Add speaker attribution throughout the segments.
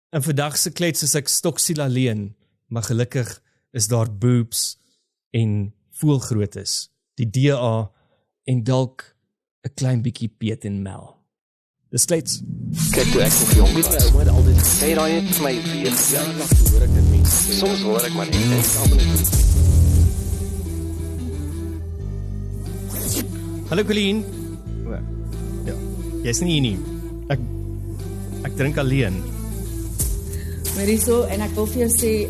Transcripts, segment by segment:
Speaker 1: En vandag se klets is ek stoksiel alleen, maar gelukkig is daar boobs en voelgrootes, die DA en dalk 'n klein bietjie peet en mel. Dis klets.
Speaker 2: Kyk, toe ek nog jong was, my ouma altyd gesê, daai het vir my weer lank hoor ek dit mense. Soms hoor ek maar net almal net.
Speaker 1: Hallo Colleen. Ja, jy's nie hier nie. Ek drink alleen.
Speaker 3: Mariso, en ek wil vir jou sê,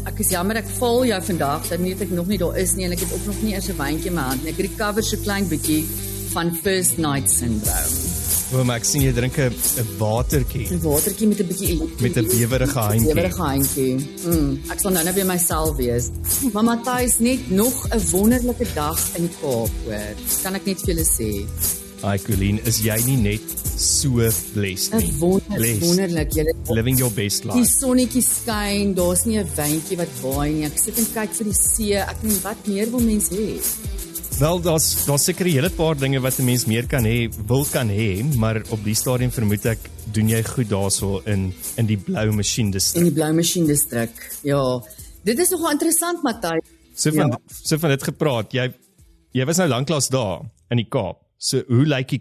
Speaker 3: ek is jammer, ek val jou vandag, dat nie dat ek nog nie daar is nie, en ek het ook nog nie eers 'n wyntjie in my hand nie. Ek recover so klein bietjie van first night syndrome.
Speaker 1: Maar ek sien jy drink 'n watertjie.
Speaker 3: 'n Watertjie met 'n bietjie
Speaker 1: Met 'n bewerige handjie.
Speaker 3: Bewerige handjie. Ek sal nou by myself wees. Maar Matthys, net nog 'n wonderlike dag in die Kaap, hoor. Kan ek net vir julle sê.
Speaker 1: Ai Colleen, is jy nie net so blessed nie?
Speaker 3: Wonderlik, julle.
Speaker 1: Living your best
Speaker 3: Die
Speaker 1: life.
Speaker 3: sonnetjie skyn, daar's nie 'n wyntjie wat waai nie. Ek sit en kyk vir die see. Ek weet wat meer wil mens hê.
Speaker 1: Wel, daar's seker 'n hele paar dinge wat 'n mens meer kan hê, maar op die stadium vermoed ek doen jy goed daarso in die blou masjien distrik.
Speaker 3: In die blou masjien distrik. Ja. Dit is nogal interessant, Matthys.
Speaker 1: So van dit gepraat, jy was nou lanklaas daar in die Kaap. So hoe lyk die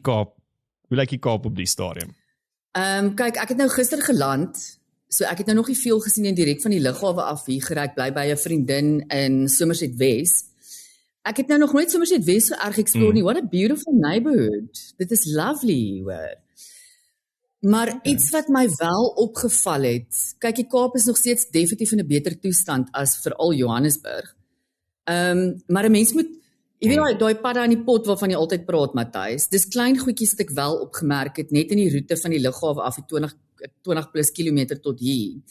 Speaker 1: Kaap op die stadium?
Speaker 3: Kyk, ek het nou gister geland. So ek het nou nog nie veel gesien en direk van die lughawe af hier gery, bly by 'n vriendin in Somerset West. Ek het nou nog nooit Somerset West so erg explore nie. What a beautiful neighborhood. Dit is lovely, hoor. Maar iets wat my wel opgeval het, kyk, die Kaap is nog steeds definitief in 'n beter toestand as veral Johannesburg. Maar 'n mens moet, jy weet daai padda in die pot waarvan jy altyd praat, Matthys, dis klein goedjies wat ek wel opgemerk het, net in die roete van die lughawe af, die 20 plus kilometer tot hier,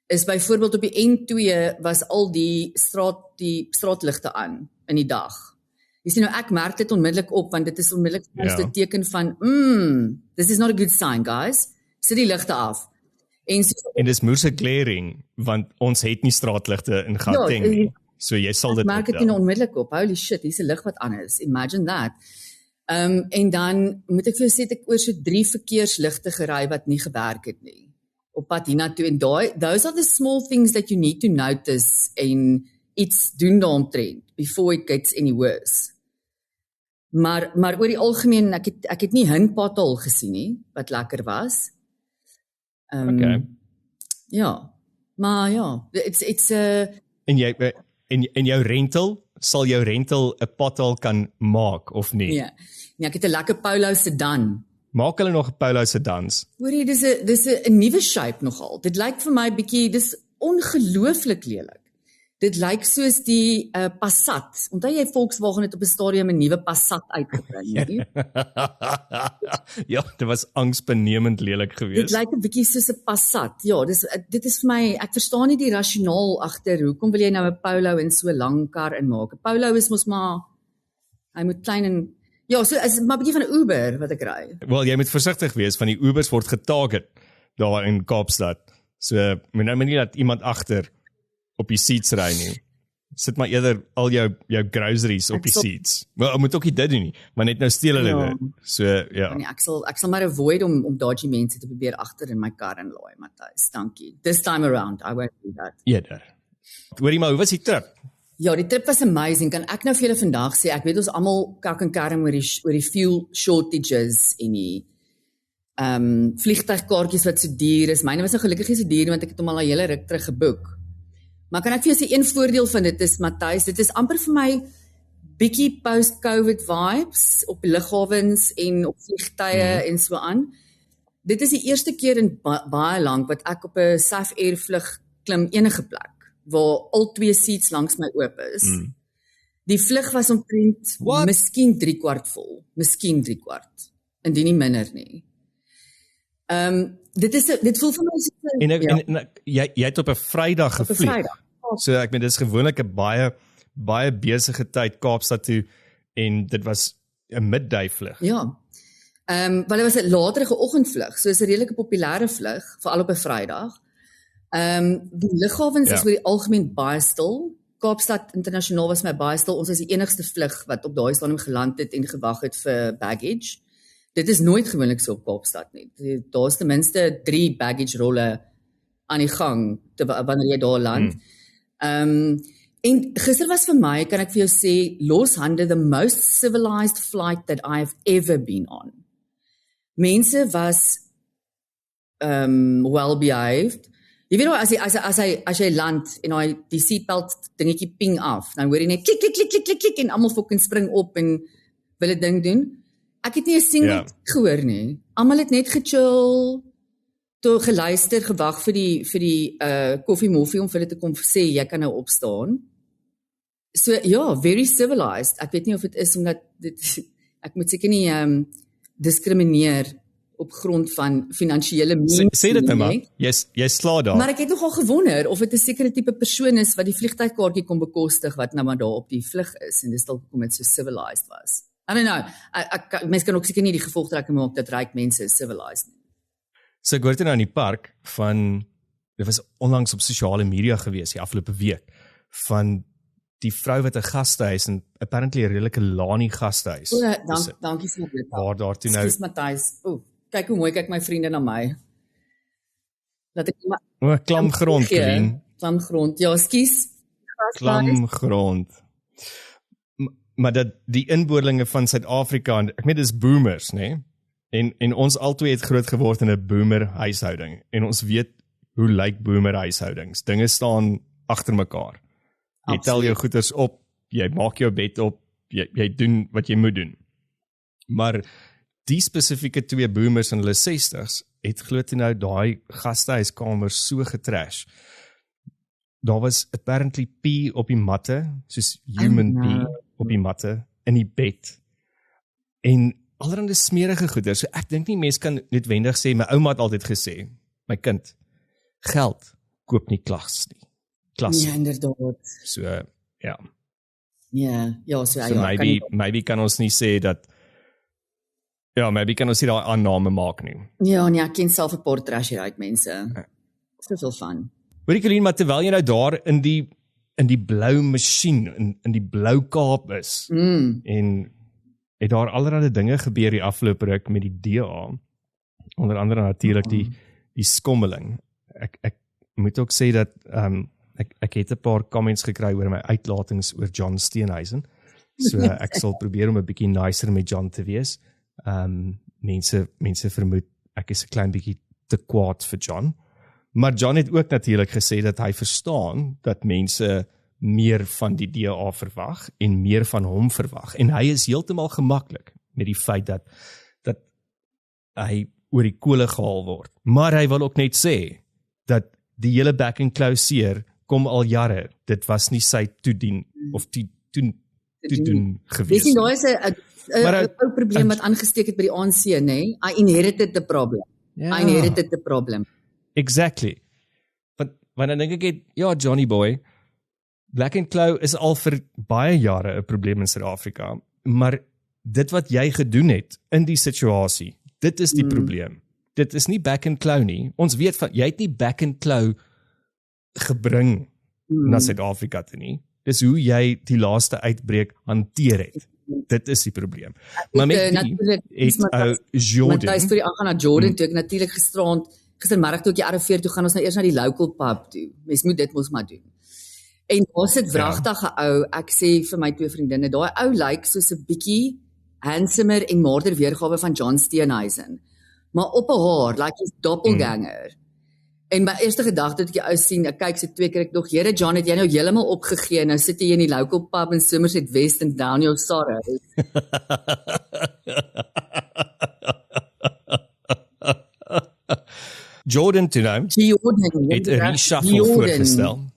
Speaker 3: is byvoorbeeld op die N2 was al die straatligte aan in die dag. Jy sien nou, ek merk dit onmiddellik op, want dit is onmiddellik vir ons 'n teken van, this is not a good sign, guys. Sit die ligte af.
Speaker 1: En dis moerse glaring, want ons het nie straatligte in Gauteng nie. So jy sal dit
Speaker 3: merk dit nie onmiddellik op. Holy shit, hier's 'n lig wat aan is. Imagine that. En dan moet ek vir jou sê, ek oor so 3 verkeersligte gery wat nie gewerk het nie. Op pad hiernatoe, en those are the small things that you need to notice en iets doen daaromtrent before it gets any worse. Maar oor die algemeen, ek het nie Hinpatal gesien nie, wat lekker was.
Speaker 1: Okay.
Speaker 3: Ja, maar ja, it's
Speaker 1: En jou rental, sal jou rental 'n pothole kan maak of nie?
Speaker 3: Nee, ek het 'n lekker Polo sedan.
Speaker 1: Maak hulle nog 'n Polo sedans?
Speaker 3: Hoorie, dis 'n nuwe shape nogal. Dit lyk vir my bietjie, dis ongelooflik lelik. Dit lyk soos die Passat. Onthou jy Volkswagen het op 'n stadium 'n nuwe Passat uitgebring, nie?
Speaker 1: Ja, dit was angsbenemend lelik geweest.
Speaker 3: Dit lyk 'n bietjie soos 'n Passat. Ja, dit is vir my, ek verstaan nie die rasionaal agter hoekom wil jy nou 'n Polo in so 'n lang kar inmaak. 'n Polo is mos maar, hy moet klein en ja, so is maar 'n bietjie van 'n Uber wat ek ry.
Speaker 1: Wel, jy moet versigtig wees, van die Ubers word getarget daar in Kaapstad. So, moet nou nie dat iemand agter op die seats ry nie. Sit maar eerder al jou groceries op die seats. Wel, moet ook nie dit doen nie, maar net nou steel hulle dit. So, ja.
Speaker 3: Nee, ek sal maar avoid om dodgy mense te probeer agter in my kar inlaai, Matthys. Dankie. This time around, I won't do that.
Speaker 1: Eerder. Hoorie maar, hoe was die trip?
Speaker 3: Ja, die trip was amazing. Kan ek nou vir julle vandag sê, ek weet ons almal kak en kerm oor die fuel shortages en die vliegtuigkaartjies wat so duur is. Myne was nou gelukkig nie so duur want ek het hom al 'n hele ruk terug geboek. Maar kan ek vir jou sê, een voordeel van dit is, Matthys, dit is amper vir my bietjie post-COVID vibes op lughawens en op vliegtye en so aan. Dit is die eerste keer in baie lank wat ek op 'n SAF Air vlug klim enige plek waar al 2 seats langs my oop is. Die vlug was omtrent miskien 3/4 vol, miskien 3/4, indien nie minder nie. Dit voel vir my so,
Speaker 1: En jy het op 'n Vrydag gevlieg. So ek meen, dit is gewoonlik 'n baie besige tyd Kaapstad toe, en dit was 'n midday vlug.
Speaker 3: Ja. Want dit was 'n laterige oggendvlug, so is 'n redelike populêre vlug, veral op 'n Vrydag. Die lughawens is oor die algemeen baie stil. Kaapstad internasionaal was my baie stil. Ons is die enigste vlug wat op daai stadium geland het en gewag het vir baggage. Dit is nooit gewoonlik so op Kaapstad nie. Daar's ten minste 3 baggage rolle aan die gang wanneer jy daar land. En gister was vir my, kan ek vir jou sê, loshande the most civilized flight that I have ever been on. Mense was well behaved. Jy weet nou, as jy land en die seatbelt dingetjie ping af, dan hoor jy net klik, klik, klik, klik, klik, klik, en almal fucking spring op en wil dit ding doen. Ek het nie 'n single gehoor nie. Almal het net gechill, toe geluister, gewag vir die koffie moffie om vir hulle te kom sê, jy kan nou opstaan. So, ja, very civilized. Ek weet nie of dit is omdat ek moet seker nie diskrimineer op grond van finansiële means.
Speaker 1: Sê dit nou maar, jy sla daar.
Speaker 3: Maar ek het nogal gewonder of dit 'n sekere tipe persoon is wat die vliegtuigkaartjie kon bekostig wat nou maar daar op die vlug is en dis dalk hoekom dit so civilized was. I don't know. Mense kan ook seker nie die gevolgtrekking maak dat ryk mense is civilized nie.
Speaker 1: So ek hoor dit nou in die park dit was onlangs op sosiale media gewees die afgelope week, van die vrou wat 'n gastehuis en apparently 'n redelike lani gastehuis.
Speaker 3: Dankie vir dit.
Speaker 1: Waar daar toe nou.
Speaker 3: Skus Matthys. Kyk hoe mooi kyk my vriende na my. Laat ek maar
Speaker 1: klam grond, Colleen.
Speaker 3: Klam grond. Ja, skus.
Speaker 1: Klam grond. Maar dat die inboorlinge van Suid-Afrika, ek meen dis boomers, né? En ons albei het groot geword in 'n boomer huishouding en ons weet hoe lyk boomer huishoudings. Dinge staan agter mekaar. Jy tel jou goeders op, jy maak jou bed op, jy doen wat jy moet doen. Maar die spesifieke twee boomers in hulle 60s het glo toe nou daai gastehuiskamer so getrash. Daar was apparently pee op die matte, soos human pee op die matte, in die bed. En allerhande smerige goeder, so ek dink nie mens kan noodwendig sê, my ouma het altyd gesê, my kind, geld koop nie klas nie.
Speaker 3: Ja, inderdaad.
Speaker 1: So, ja.
Speaker 3: Ja, so
Speaker 1: maybe kan ons nie sê dat, maybe kan ons nie daai aanname maak nie.
Speaker 3: Ja, nee, ek ken self 'n paar trashy ryk mense. Soveel van.
Speaker 1: Hoorie Colleen, maar terwyl jy nou daar in die blou masjien, in die blou Kaap is, en het daar allerlei dinge gebeur die afgelope ruk met die DA, onder andere natuurlik die skommeling. Ek moet ook sê dat ek het 'n paar comments gekry oor my uitlatings oor John Steenhuisen, so ek sal probeer om 'n bietjie nicer met John te wees. Mense vermoed ek is 'n klein bietjie te kwaad vir John, maar John het ook natuurlik gesê dat hy verstaan dat mense meer van die DA verwag en meer van hom verwag, en hy is heeltemal gemaklik met die feit dat hy oor die kole gehaal word, maar hy wil ook net sê dat die hele back and close seer kom al jare, dit was nie sy toedien of toedoen gewees.
Speaker 3: Dis daar is 'n probleem wat aangesteek het by die ANC, nê? I inherited the problem. I inherited the problem.
Speaker 1: Exactly. Want dan dink ek Johnny boy, Black and Clow is al vir baie jare 'n probleem in Suid-Afrika, maar dit wat jy gedoen het in die situasie, dit is die probleem. Dit is nie Back and Clow nie. Ons weet van, jy het nie Back and Clow gebring na Suid-Afrika toe nie. Dis hoe jy die laaste uitbreek hanteer het. Dit is die probleem. Maar met die Jordan.
Speaker 3: Matthys toe die aangaan na Jordan toe, ek natuurlik gistermiddag toe ek die RV toe gaan ons nou eers na die local pub toe. Mens moet dit mos maar doen. En daar sit wragtige ou, ek sê vir my twee vriendinne, daai ou lyk soos 'n bietjie handsomer en maarder weergawe van John Steenhuisen. Maar op 'n haar, like hy's doppelganger. En my eerste gedagte toe ek die ou sien, ek kyk so 2 keer, ek dog, Here John, het jy nou heeltemal opgegee, nou sit jy in die local pub in Somerset West en down your sorrow.
Speaker 1: Jordan toe nou, het 'n reshuffle voorgestel.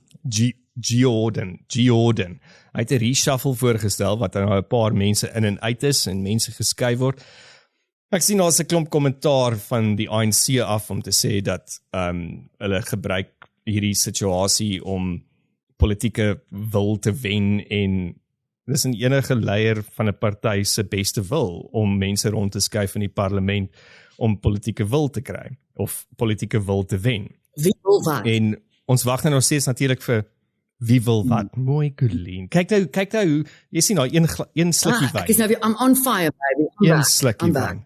Speaker 1: Jordan. Hy het 'n reshuffle voorgestel, wat nou 'n paar mense in en uit is, en mense geskuif word. Ek sien daar's 'n klomp kommentaar van die ANC af om te sê dat hulle gebruik hierdie situasie om politieke wil te wen, en dis in enige leier van 'n party se beste wil om mense rond te skuif in die parlement om politieke wil te kry of politieke wil te wen.
Speaker 3: Wie wil wat?
Speaker 1: En ons wag nou nog steeds natuurlik vir wie wil wat. Mooi Colleen. Kyk nou hoe jy sien nou een slukkie wyn.
Speaker 3: Ek is nou weer I'm on fire baby.
Speaker 1: Een slukkie wyn.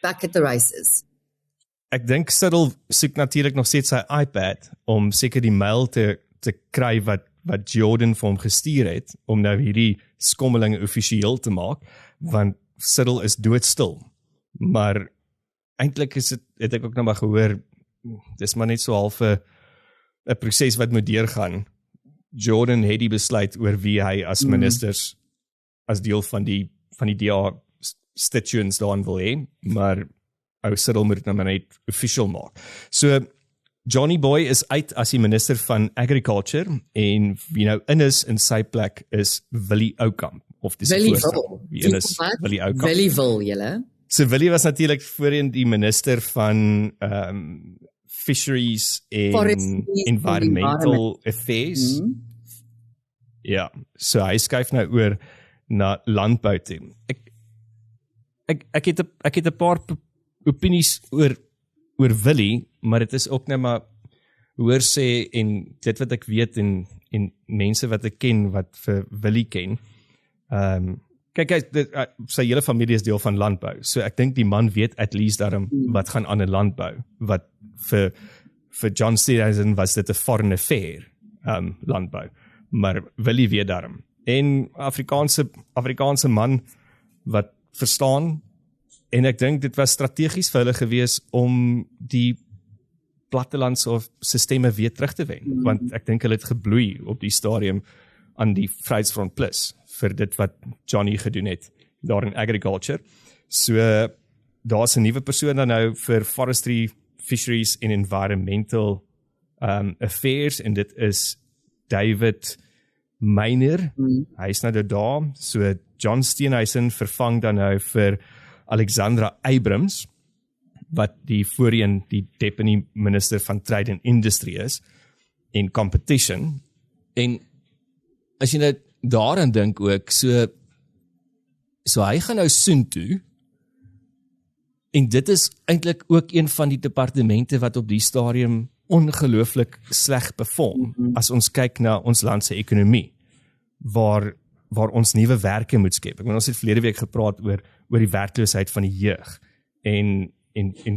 Speaker 3: Back at the races.
Speaker 1: ek dink Cyril soek natuurlik nog steeds sy iPad om seker die mail te kry wat Jordan vir hom gestuur het, om nou hierdie skommeling offisieel te maak, want Cyril is doodstil. Maar eintlik het ek ook nou maar gehoor, dis maar net so half 'n proses wat moet deurgaan. Jordan het die besluit oor wie hy as ministers, as deel van die DA constituents daarin wil hê, maar ou Cyril moet dit nou maar net official maak. So, Johnny Boy is uit as die minister van Agriculture, en wie nou in sy plek is Willie Oukamp, of dis
Speaker 3: Willie
Speaker 1: Oukamp.
Speaker 3: Willie wil, julle.
Speaker 1: So Willie was natuurlik voorheen die minister van Fisheries en Environmental Affairs. Ja, so hy skuif nou oor na landbou toe. Ek het 'n paar opinies oor Willie, maar dit is ook net maar hoor sê, en dit wat ek weet en mense wat ek ken wat vir Willie ken. Kyk, sy hele familie is deel van landbou, so ek dink die man weet at least daarom wat gaan aan in landbou, wat vir John Steenhuisen was dit 'n foreign affair, landbou, maar Willie weet daarom. En Afrikaanse man wat verstaan, en ek dink dit was strategies vir hulle gewees om die plattelandse sisteme weer terug te wen, want ek dink hulle het gebloei op die stadium aan die Vryheidsfront Plus, vir dit wat Johnny gedoen het, daar in agriculture. So, daar's 'n nuwe persoon dan nou vir Forestry, Fisheries en Environmental Affairs, en dit is David Meiner, hy is nou daar, so John Steenhuisen vervang dan nou vir Alexandra Abrams, wat die voorheen die Deputy Minister van Trade and Industry is, en Competition, en as jy nou daaraan dink ook, so hy gaan nou soontoe, en dit is eintlik ook een van die departemente wat op die stadium ongelooflik sleg perform, as ons kyk na ons land se ekonomie, waar ons nuwe werke moet skep. Ek bedoel, ons het verlede week gepraat oor die werkloosheid van die jeug, en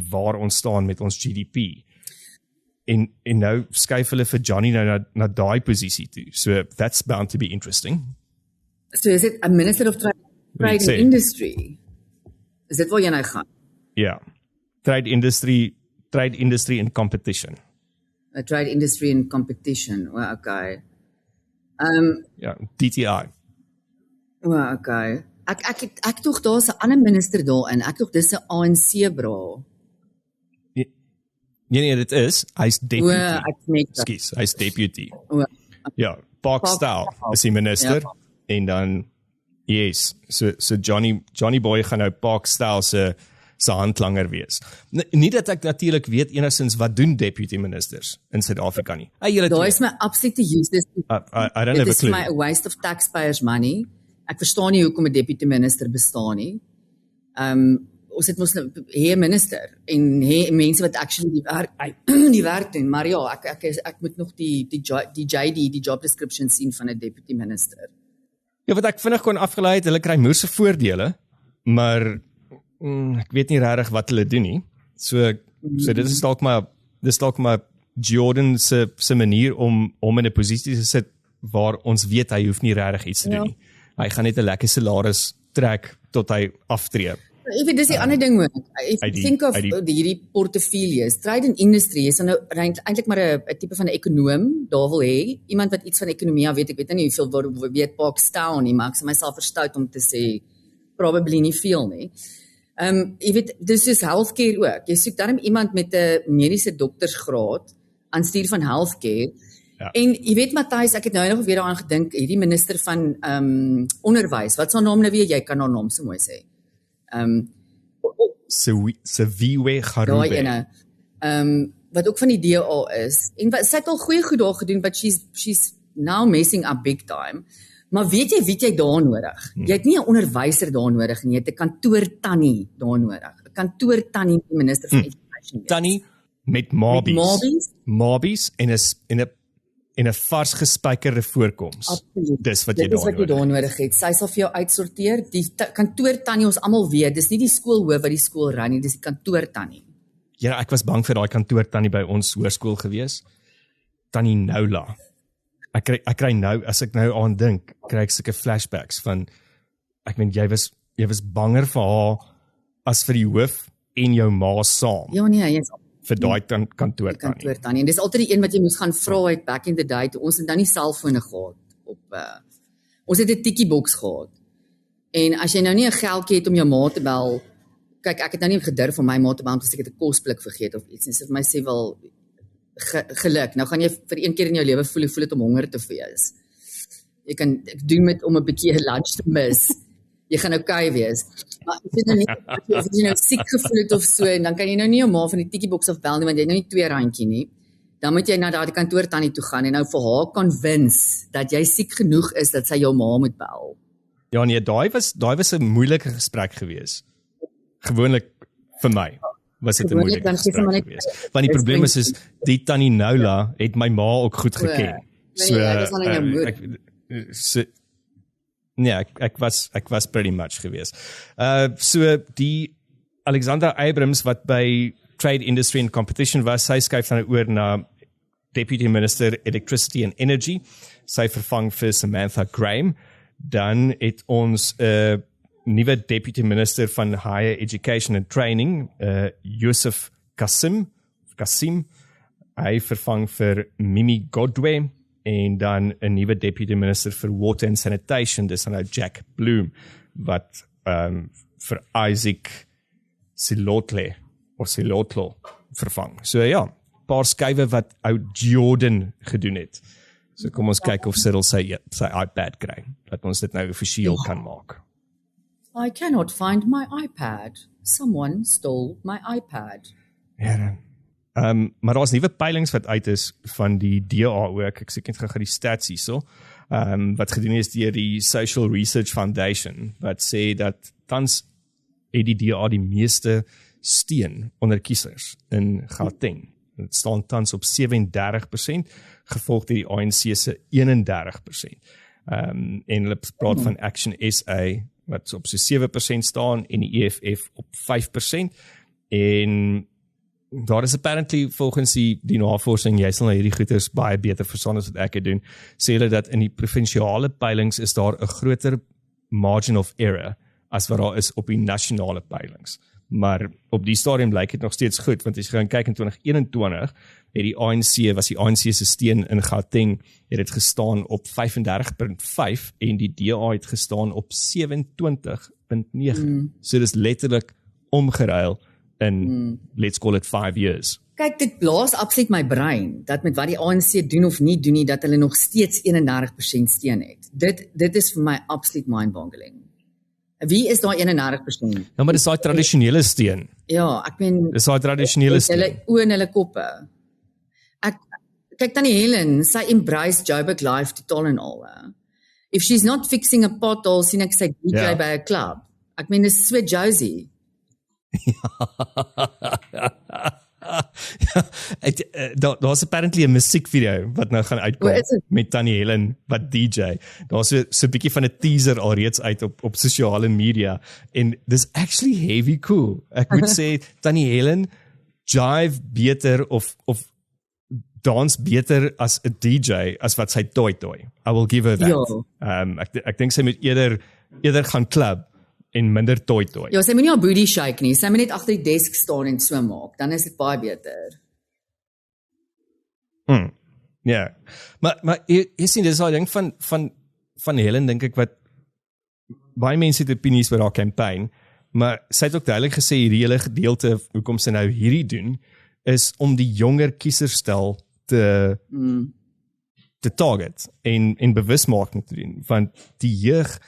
Speaker 1: waar ons staan met ons GDP. En nou skuif hulle vir Johnny nou na daai posisie toe. So that's bound to be interesting.
Speaker 3: So is it a Minister of Trade and Industry? Is dit waar jy nou gaan?
Speaker 1: Ja. Trade industry and competition.
Speaker 3: Trade industry and competition. Well, okay.
Speaker 1: Ja, DTI.
Speaker 3: Well, okay. Ek tog daar's 'n ander minister daarin. Ek tog dis 'n ANC bra.
Speaker 1: Nee, dit is. Hy's deputy.
Speaker 3: Ekskuus,
Speaker 1: hy's deputy. Ja, Park Style is die minister, en dan, yes, so Johnny Boy gaan nou Park Style se handlanger wees. Nie dat ek natuurlik weet enigstens wat doen deputy ministers in Suid-Afrika nie.
Speaker 3: Daar is my absolute useless.
Speaker 1: I don't have a clue.
Speaker 3: Dit is my waste of taxpayers money. Ek verstaan nie hoekom 'n deputy minister bestaan nie. Ons het mos 'n minister en mense wat actually die werk doen, maar ja, ek moet nog die JD, die job description sien van 'n deputy minister.
Speaker 1: Ja, wat ek vinnig kon afgelei het, hulle kry moerse voordele, maar ek weet nie regtig wat hulle doen nie. So dit is dalk maar Jordan se manier om in 'n posisie te sit waar ons weet hy hoef nie regtig iets te doen nie. Hy gaan net 'n lekker salaris trek tot hy aftree.
Speaker 3: Ek weet dis die ander ding ook. If you think of hierdie portefeuilles, trade and industry is nou eintlik maar 'n tipe van 'n ekonoom, daar wil hê iemand wat iets van ekonomie weet. Ek weet nie hoeveel weet Park Style nie, maar ek sê myself verstout om te sê probably nie veel nie. Jy weet, dis soos healthcare ook. Jy soek dan iemand met 'n mediese doktersgraad aan stuur van healthcare. Ja. En jy weet Matthys, ek het nou nog weer daaraan gedink, hierdie minister van onderwys. Wat is haar naam nou weer? Jy kan haar naam so mooi sê.
Speaker 1: Siviwe Harube.
Speaker 3: Daai ene. Wat ook van die DA is. En sy het al goeie goed daar gedoen, but she's now messing up big time. Maar weet jy daar nodig? Jy het nie 'n onderwyser daar nodig nie, jy het 'n kantoortannie daar nodig. 'n Kantoortannie die minister van education.
Speaker 1: Tannie met Marbies en 'n vars gespykerde voorkoms.
Speaker 3: Absoluut.
Speaker 1: Dis wat jy daar
Speaker 3: nodig het. Sy sal vir jou uitsorteer. Die kantoortannie, ons almal weet, dis nie die skoolhoof wat die skool ran nie, dis die kantoortannie.
Speaker 1: Ja, ek was bang vir daai kantoor tannie by ons hoërskool gewees. Tannie Noula. Ek kry nou, as ek nou aan dink, kry ek sulke flashbacks van, ek meen, jy was banger vir haar as vir die hoof en jou ma saam.
Speaker 3: Ja nee, jy is
Speaker 1: vir daai kantoor
Speaker 3: kantoor tannie. En dis altyd die een wat jy moes gaan vra uit back in the day, toe ons het nou nie selfone gehad ons het 'n tikkie box gehad. En as jy nou nie 'n geldjie het om jou ma te bel, kyk, ek het nou nie gedurf om my ma te bel om te sê ek het 'n kosblik vergeet of iets. En sy het vir my sê wel geluk. Nou gaan jy vir een keer in jou lewe voel dit om honger te wees. Ek doen dit om 'n bietjie lunch te mis. Jy gaan okay wees. Maar as jy nou nie as jy nou siek gevoel het of so, en dan kan jy nou nie jou ma van die tikkieboks af bel nie, want jy het nou nie 2 randjie nie. Dan moet jy na daardie kantoor tannie toe gaan en nou vir haar convince dat jy siek genoeg is dat sy jou ma moet bel.
Speaker 1: Ja nee, daai was 'n moeilike gesprek gewees. Gewoonlik vir my was dit 'n moeilike gesprek gewees. Want die probleem is die tannie Noula het my ma ook goed geken. So ek was pretty much gewees. So die Alexander Abrams wat by Trade Industry and Competition was, sy skuif dan oor na Deputy Minister Electricity and Energy. Sy vervang vir Samantha Graham. Dan het ons 'n nuwe Deputy Minister van Higher Education and Training, Yusuf Qasim. Hy vervang vir Mimi Godwe. En dan 'n nuwe Deputy Minister vir Water and Sanitation, dis nou Jack Bloom, wat vir Isaac Silotlo vervang. So ja, paar skuwe wat ou Jordan gedoen het. So kom ons kyk of Cyril sy iPad kry, dat ons dit nou offisieel kan maak.
Speaker 3: I cannot find my iPad. Someone stole my iPad.
Speaker 1: Ja, maar daar's nuwe peilings wat uit is van die DA ook. Ek sê net gou die stats hierso. Wat gedoen is deur die Social Research Foundation wat sê dat tans het die DA die meeste steun onder kiesers in Gauteng. Dit staan tans op 37%, gevolg deur die ANC se 31%. En hulle praat van Action SA wat op so 7% staan en die EFF op 5%. En daar is apparently volgens die navorsing, jy sal nou hierdie goeders baie beter verstaan as wat ek doen, sê hulle dat in die provinsiale peilings is daar 'n groter margin of error as wat daar is op die nasionale peilings. Maar op die stadium lyk dit nog steeds goed, want as jy gaan kyk in 2021, het die ANC se steun in Gauteng, het dit gestaan op 35.5 en die DA het gestaan op 27.9. So dis letterlik omgeruil in, let's call it 5 years.
Speaker 3: Kyk, dit blaas absoluut my brein, dat met wat die ANC doen of nie doen nie, dat hulle nog steeds 31% steun het. Dit is vir my absoluut mind-boggling. Wie is daar 31%?
Speaker 1: Ja, maar dis daai tradisionele steun.
Speaker 3: Ja, ek meen,
Speaker 1: dis daai tradisionele steun.
Speaker 3: Hulle oë en hulle koppe. Kyk tannie Helen, sy embrace Joburg life totaal en al. If she's not fixing a pothole, sien ek sy DJ by 'n club. Ek meen, dis so Josie.
Speaker 1: Daar's apparently 'n musiekvideo wat nou gaan uitkom met Tannie Helen wat DJ. Daar's so 'n bietjie van 'n teaser alreeds uit op sosiale media en dis actually heavy cool. Ek moet sê Tannie Helen jive beter of dans beter as 'n DJ as wat sy toi. I will give her that. Ek dink sy moet eerder gaan club en minder toi.
Speaker 3: Ja, sy moet nie haar booty shake nie. Sy moet net agter die desk staan en so maak. Dan is dit baie beter.
Speaker 1: Ja. Maar jy sien dis daai ding van Helen dink ek wat baie mense het opinies oor haar campaign, maar sy het ook duidelik gesê hierdie hele gedeelte hoekom sy nou hierdie doen is om die jonger kieserstel te target en bewusmaking te doen, want die jeug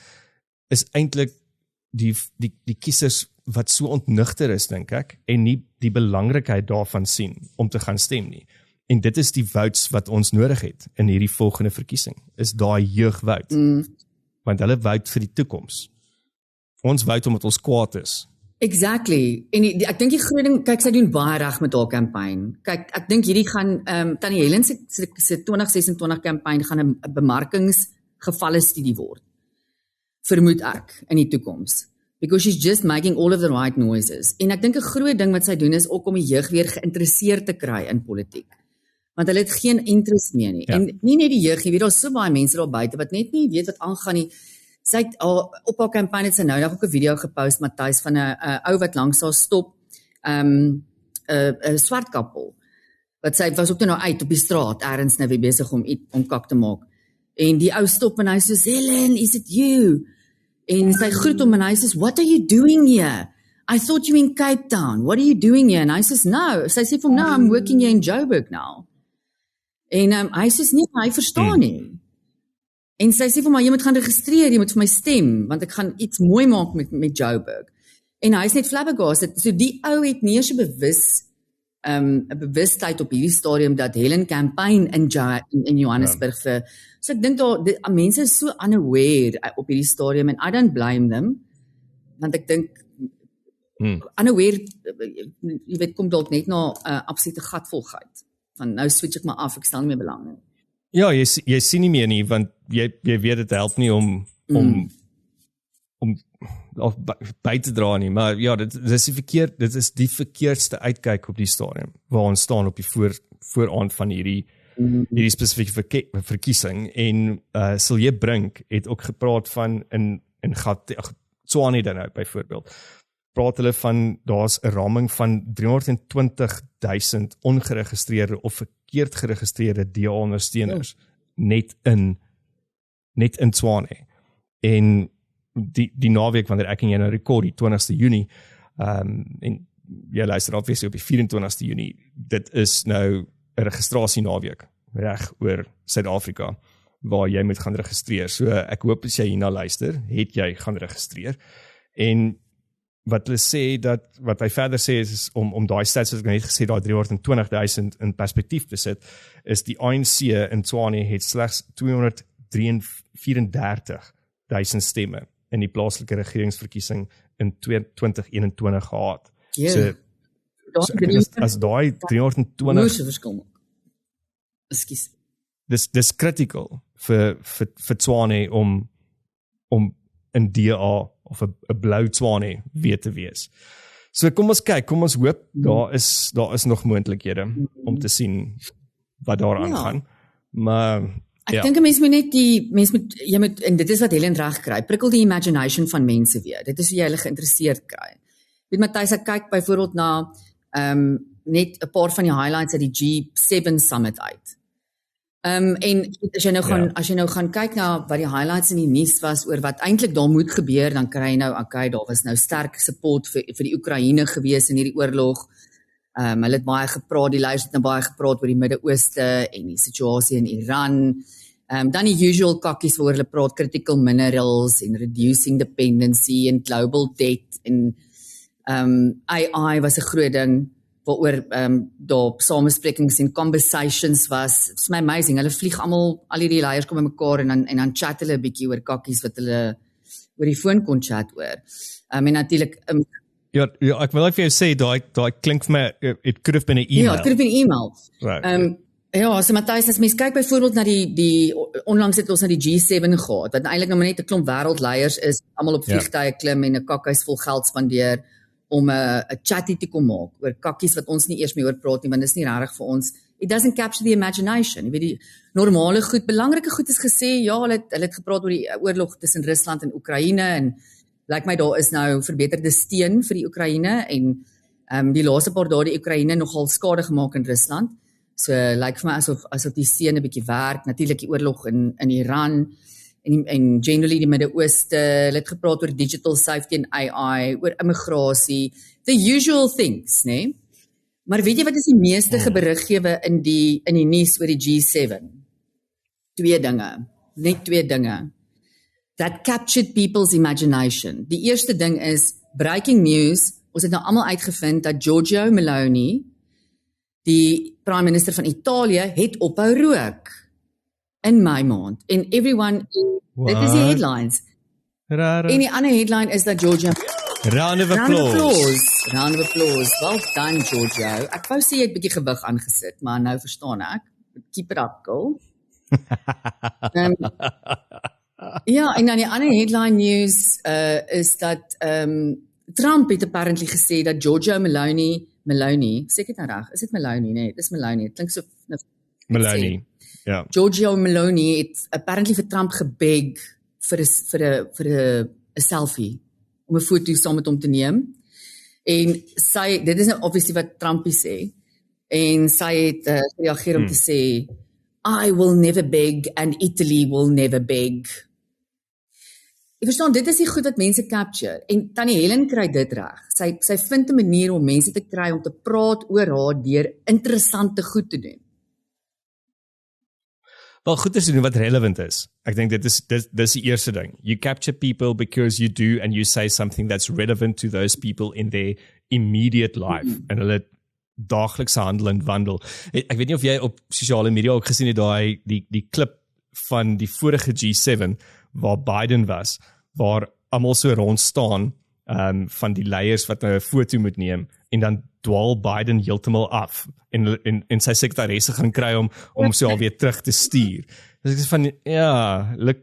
Speaker 1: is eintlik die kiesers wat so ontnigter is, dink ek, en nie die belangrikheid daarvan sien om te gaan stem nie. En dit is die votes wat ons nodig het in hierdie volgende verkiesing, is daai jeugvout. Want hulle vote vir die toekoms. Ons vote omdat ons kwaad is.
Speaker 3: Exactly. En ek dink die groot ding, kyk, sy doen baie reg met haar campaign. Kyk, ek dink hierdie gaan Tannie Helen se 2026 campaign gaan 'n bemarkingsgevalle studie word. Vermoed ek in die toekoms. because she's just making all of the right noises. En ek dink 'n groot ding wat sy doen is ook om die jeug weer geïnteresseerd te kry in politiek. Want hulle het geen interest meer nie. Ja. En nie net die jeug, jy weet daar's so baie mense daar buite wat net nie weet wat aangaan nie. Sy het op haar kampanje het sy nou ook 'n video gepost, Matthys, van 'n ou wat langs haar stop, 'n swart kappel. Wat sy was ook nou uit op die straat, ergens nou weer besig om kak te maak. En die ou stop en hy sê, "Helen, is it you?" En sy groet hom en hy sê, "What are you doing here? I thought you were in Cape Town. What are you doing here?" And hy sê, "No." Sy sê vir hom, "No, I'm working here in Joburg now." En hy sê, "Nee, hy verstaan nie." En sy sê vir my, "Jy moet gaan registreer, jy moet vir my stem, want ek gaan iets mooi maak met Joburg." En hy is net flabbergasted. So die ou het nie eers 'n bewustheid op hierdie stadium dat Helen campaign in Johannesburg vir. So ek dink daar mense is so unaware op hierdie stadium and I don't blame them. Want ek dink unaware, jy weet, kom dalk net na absolute gatvolgheid. Van nou switch ek maar af, ek stel nie meer belang nie.
Speaker 1: Ja, jy sien nie meer nie, want jy weet dit help nie om of by te dra nie, maar ja, dit is die verkeerdste uitkyk op die stadium, waar ons staan op die vooraand van hierdie spesifieke verkiesing, en Silje Brink het ook gepraat van in Tshwane dan nou, byvoorbeeld, praat hulle van, daar's 'n raming van 320,000 ongeregistreerde of verkeerd geregistreerde DA-ondersteuners, net in Tshwane, en die naweek wanneer ek en jy nou rekord, die 20ste Junie, en jy luister obviously op die 24ste Junie, dit is nou 'n registrasie naweek, reg oor Suid-Afrika, waar jy moet gaan registreer. So ek hoop as jy hierna luister, het jy gaan registreer. En wat hulle sê, wat hy verder sê is om daai stats wat ek net gesê, daai 320,000 in perspektief te sit, is die ANC in Tshwane het slegs 234,000 stemme in die plaaslike regeringsverkiesing in 2021 gehad.
Speaker 3: Yeah.
Speaker 1: So as daai 320
Speaker 3: verskil. Ekskuus.
Speaker 1: Dis critical vir Tshwane om in DA of 'n blou Tshwane weer te wees. So kom ons kyk, kom ons hoop daar is nog moontlikhede om te sien wat daar aangaan. Maar
Speaker 3: ek dink 'n mens moet net jy moet, en dit is wat Helen reg kry, prikkel die imagination van mense weer. Dit is hoe jy hulle geïnteresseerd kry. Weet Matthys, ek kyk byvoorbeeld na net 'n paar van die highlights uit die G7 summit uit. En as jy nou gaan kyk na wat die highlights in die nuus was oor wat eintlik daar moet gebeur, dan kry jy nou, okay, daar was nou sterk support vir die Oekraïne gewees in hierdie oorlog. Hulle het baie gepraat, die leiers het nou baie gepraat oor die Midde-Ooste en die situasie in Iran. Dan die usual kakkies waar hulle praat, critical minerals en reducing dependency en global debt en AI was 'n groot ding waaroor daar samesprekings en conversations was. It's amazing, hulle vlieg al hierdie leiers kom bymekaar en dan chat hulle 'n bietjie oor kakkies wat hulle oor die foon kon chat oor. En natuurlik
Speaker 1: Ja, ek wil net vir jou sê, daai klink vir my, it could have been an email.
Speaker 3: Ja, it could have been an email.
Speaker 1: Right.
Speaker 3: Ja, so Matthys, as mens kyk byvoorbeeld na die onlangs het ons na die G7 gehad, wat eintlik nou net 'n klomp wêreldleiers is, almal op vliegtuie klim en 'n kakhuis vol geld spandeer om 'n chatty te kom maak oor kakkies wat ons nie eers meer oor praat nie, want dit is nie regtig vir ons. It doesn't capture the imagination. Jy weet, die normale goed, belangrike goed is gesê, ja, hulle het gepraat oor die oorlog tussen Rusland en Oekraïne en lyk my daar is nou verbeterde steun vir die Oekraïne en die laaste paar dae die Oekraïne nogal skade gemaak in Rusland. So lyk vir my asof die steun 'n bietjie werk. Natuurlik die oorlog in Iran en generally die Midde-Ooste. Hulle het gepraat oor digital safety en AI, oor immigrasie, the usual things, né? Maar weet jy wat is die meeste geberigggewe in die nuus oor die G7? Net twee dinge. That captured people's imagination. Die eerste ding is breaking news. Ons het nou almal uitgevind dat Giorgia Meloni, die prime minister van Italië, het ophou rook in Mei maand. En everyone, dit is die headlines.
Speaker 1: Rare.
Speaker 3: En die ander headline is dat Giorgia...
Speaker 1: Round of applause.
Speaker 3: Round of applause. Well done, Giorgio. Ek wou sê jy het 'n bietjie gewig aangesit, maar nou verstaan ek. Keep it up, girl. Ja, en dan die ander headline news is dat Trump het apparently gesê dat Giorgia Meloni, sê ek dit nou reg? Is dit Meloni? Nee, dis Meloni. Dit klink so
Speaker 1: Meloni. Ja.
Speaker 3: Giorgia Meloni het apparently vir Trump gebeg vir 'n selfie om 'n foto saam met hom te neem. En dit is nou obviously wat Trumpie sê. En sy het gereageer om te sê I will never beg and Italy will never beg. Jy verstaan, dit is die goed wat mense capture. En Tannie Helen kry dit reg. Sy vind 'n manier om mense te kry om te praat oor haar deur interessante goed te doen.
Speaker 1: Wel, goed is doen wat relevant is. Ek dink dit is die eerste ding. You capture people because you do and you say something that's relevant to those people in their immediate life. En hulle daaglikse handel en wandel. Ek weet nie of jy op sosiale media ook gesien het daai die klip van die vorige G7 waar Biden was, waar almal so rond staan van die leiers wat nou 'n foto moet neem en dan dwaal Biden heeltemal af en sy sekretaresse gaan kry om so alweer terug te stuur. Dus ek sê van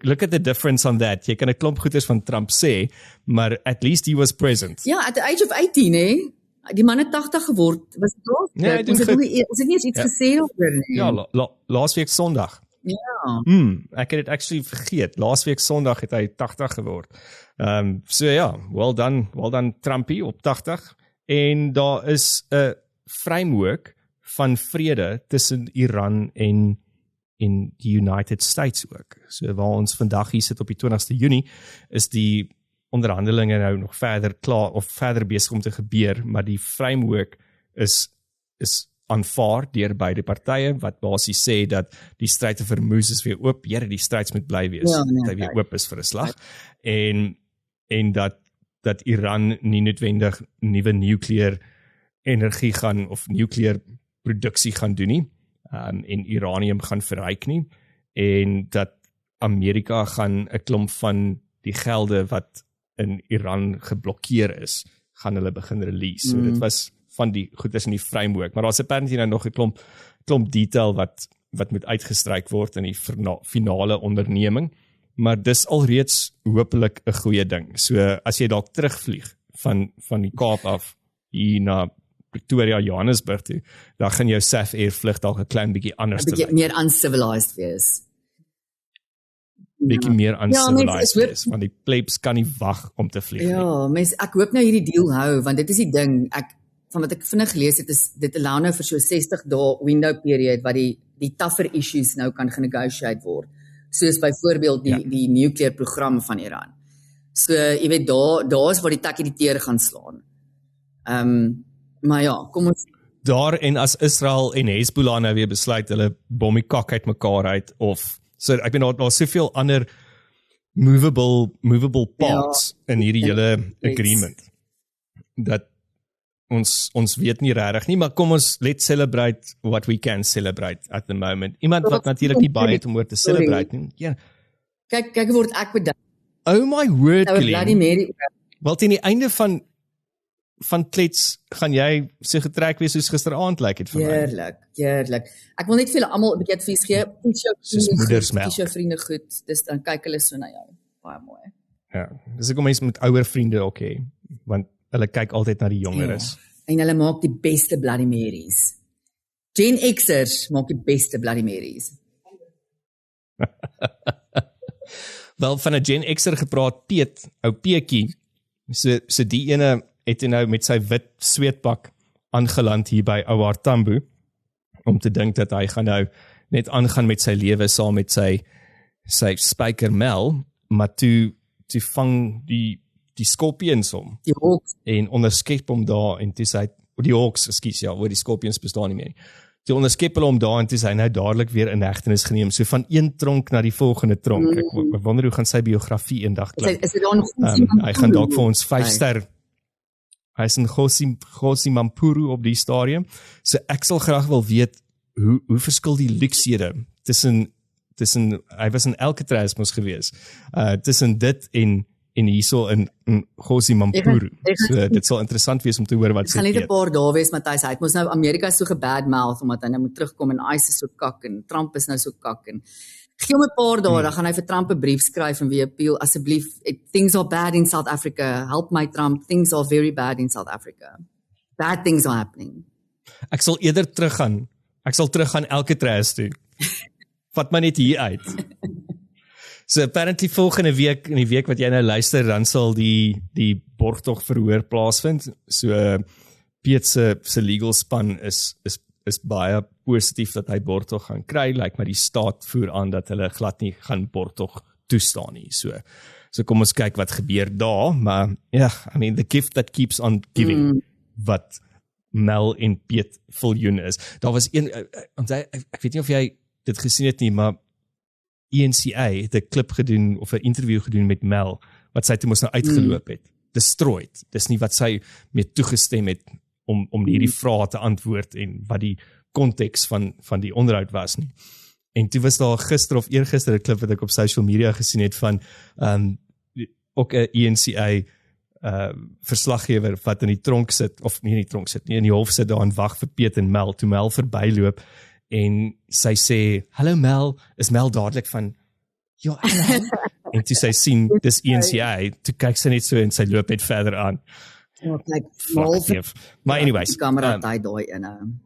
Speaker 1: look at the difference on that. Jy kan 'n klomp goeders van Trump sê, maar at least he was present.
Speaker 3: Ja, at the age of 18, hè? Die man het 80 geword. Was dit daar?
Speaker 1: Ja,
Speaker 3: ons het nie eens iets gesê oor nie.
Speaker 1: Ja, laasweek Sondag.
Speaker 3: Ja.
Speaker 1: Ek het dit actually vergeet. Laasweek Sondag het hy 80 geword. So ja, well done Trumpie op 80. En daar is 'n framework van vrede tussen Iran en die United States ook. So waar ons vandag hier sit op die 20ste Junie, is die onderhandelinge nou nog verder klaar of verder besig om te gebeur, maar die framework is aanvaar deur beide partye wat basies sê dat die stryd te Hormuz is weer oop. Die stryd moet bly wees. Dat hy weer oop is vir 'n slag. En dat Iran nie noodwendig nuwe nukleer energie gaan of nukleer produksie gaan doen nie. En uranium gaan verryk nie. En dat Amerika gaan 'n klomp van die gelde wat in Iran geblokkeer is, gaan hulle begin release. So dit was van die goeders in die framework, maar daar's apparently nou nog 'n klomp detail wat moet uitgestryk word in die finale onderneming, maar dis alreeds hopelik 'n goeie ding. So as jy dalk terugvlieg van die Kaap af hier na Pretoria, Johannesburg toe, dan gaan jou Saf Air vlug dalk 'n klein bietjie anders te lyk.
Speaker 3: Meer uncivilized wees.
Speaker 1: Bietjie meer uncivilized wees, want die plebs kan nie wag om te vlieg nie.
Speaker 3: Ja, ek hoop nou hierdie deal hou, want dit is die ding, van wat ek vinnig gelees het, is dit allow nou vir so 60 dae window period, wat die tougher issues nou kan genegotiate word, soos byvoorbeeld die nuclear program van Iran. So, jy weet, daar is waar die takkie die teer gaan slaan. Maar ja, kom ons...
Speaker 1: Daar en as Israel en Hezbollah nou weer besluit, hulle bom die kak uit mekaar uit, of, so ek bedoel, daar is soveel ander movable parts in hierdie hele agreement, dat ons weet nie regtig nie, maar kom ons, let's celebrate what we can celebrate at the moment. Iemand wat natuurlik nie baie het om oor te celebrate nie. Ja.
Speaker 3: Kyk word ek bedank.
Speaker 1: Oh my word, Colleen. Wel teen die einde van klets gaan jy so getrek wees soos gisteraand lyk het vir my.
Speaker 3: Heerlik. Ek wil net vir julle almal 'n bietjie advies gee. Kies jou vriende goed. Dis dan kyk hulle so na jou. Baie mooi.
Speaker 1: Ja, dis ek om mense met ouer vriende ook hê, want hulle kyk altyd na die jongeres.
Speaker 3: En hulle maak die beste Bloody Marys. Gen Xers maak die beste Bloody Marys.
Speaker 1: Wel, van 'n Gen Xer gepraat, Piet, ou Pietjie, so die ene het nou met sy wit sweetpak aangeland hier by Ouar Tambo, om te dink dat hy gaan nou net aangaan met sy lewe saam met sy spyker Mel, maar toe vang die scorpions hom.
Speaker 3: Die Hawks.
Speaker 1: En onderskep hom daar, en toe sê die Hawks, waar die scorpions bestaan nie meer. Toe onderskep hulle hom daar, en toe sê hy nou dadelik weer in hegtenis geneem, so van een tronk na die volgende tronk. Ek wonder hoe gaan sy biografie eendag klink.
Speaker 3: Is dit dan
Speaker 1: hy gaan dalk vir ons 5-ster, hy is in Gosimampuru op die stadium, so ek sal graag wil weet, hoe verskil die luksehede tussen hy was in Alcatraz mos gewees, tussen dit en en hierso in Gossie-Mampuru. So dit sal interessant wees om te hoor wat
Speaker 3: Dit
Speaker 1: sy
Speaker 3: gaan net 'n
Speaker 1: eet.
Speaker 3: paar dae wees, Matthys. Hy het mos nou Amerika is so gebadmouth omdat hy nou moet terugkom en ICE is so kak en Trump is nou so kak en gee hom 'n paar dae, dan gaan hy vir Trump 'n brief skryf en wie appeal asseblief, things are bad in South Africa. Help my Trump. Things are very bad in South Africa. Bad things are happening.
Speaker 1: Ek sal eerder teruggaan. Ek sal teruggaan elke trash toe. Vat my net hier uit. So apparently volgende week, in die week wat jy nou luister, dan sal die borgtog verhoor plaasvind. So Piet se legal span is baie positief dat hy borgtog gaan kry. Lyk maar die staat voer aan dat hulle glad nie gaan borgtog toestaan nie. So kom ons kyk wat gebeur daar, maar ja, I mean the gift that keeps on giving. Wat Mel en Piet Viljoen is. Daar was een, ek weet nie of jy dit gesien het nie, maar ENCA het 'n klip gedoen of 'n interview gedoen met Mel, wat sy toe mos nou uitgeloop het. Destroyed. Dis nie wat sy mee toegestem het om hierdie vrae te antwoord en wat die konteks van die onderhoud was nie. En toe was daar gister of eergister 'n klip wat ek op social media gesien het van ook 'n ENCA verslaggewer wat in die tronk sit, of nie in die tronk sit nie, in die hof sit daar en wag vir Piet en Mel, toe Mel verbyloop en sy sê, hallo Mel, is Mel dadelik van, ja, hallo, en toe sy sien, dis ENCA, toe kyk sy net so en sy loop net verder aan.
Speaker 3: Ja, like mal
Speaker 1: Maar anyways,
Speaker 3: die kamera tyd daai in.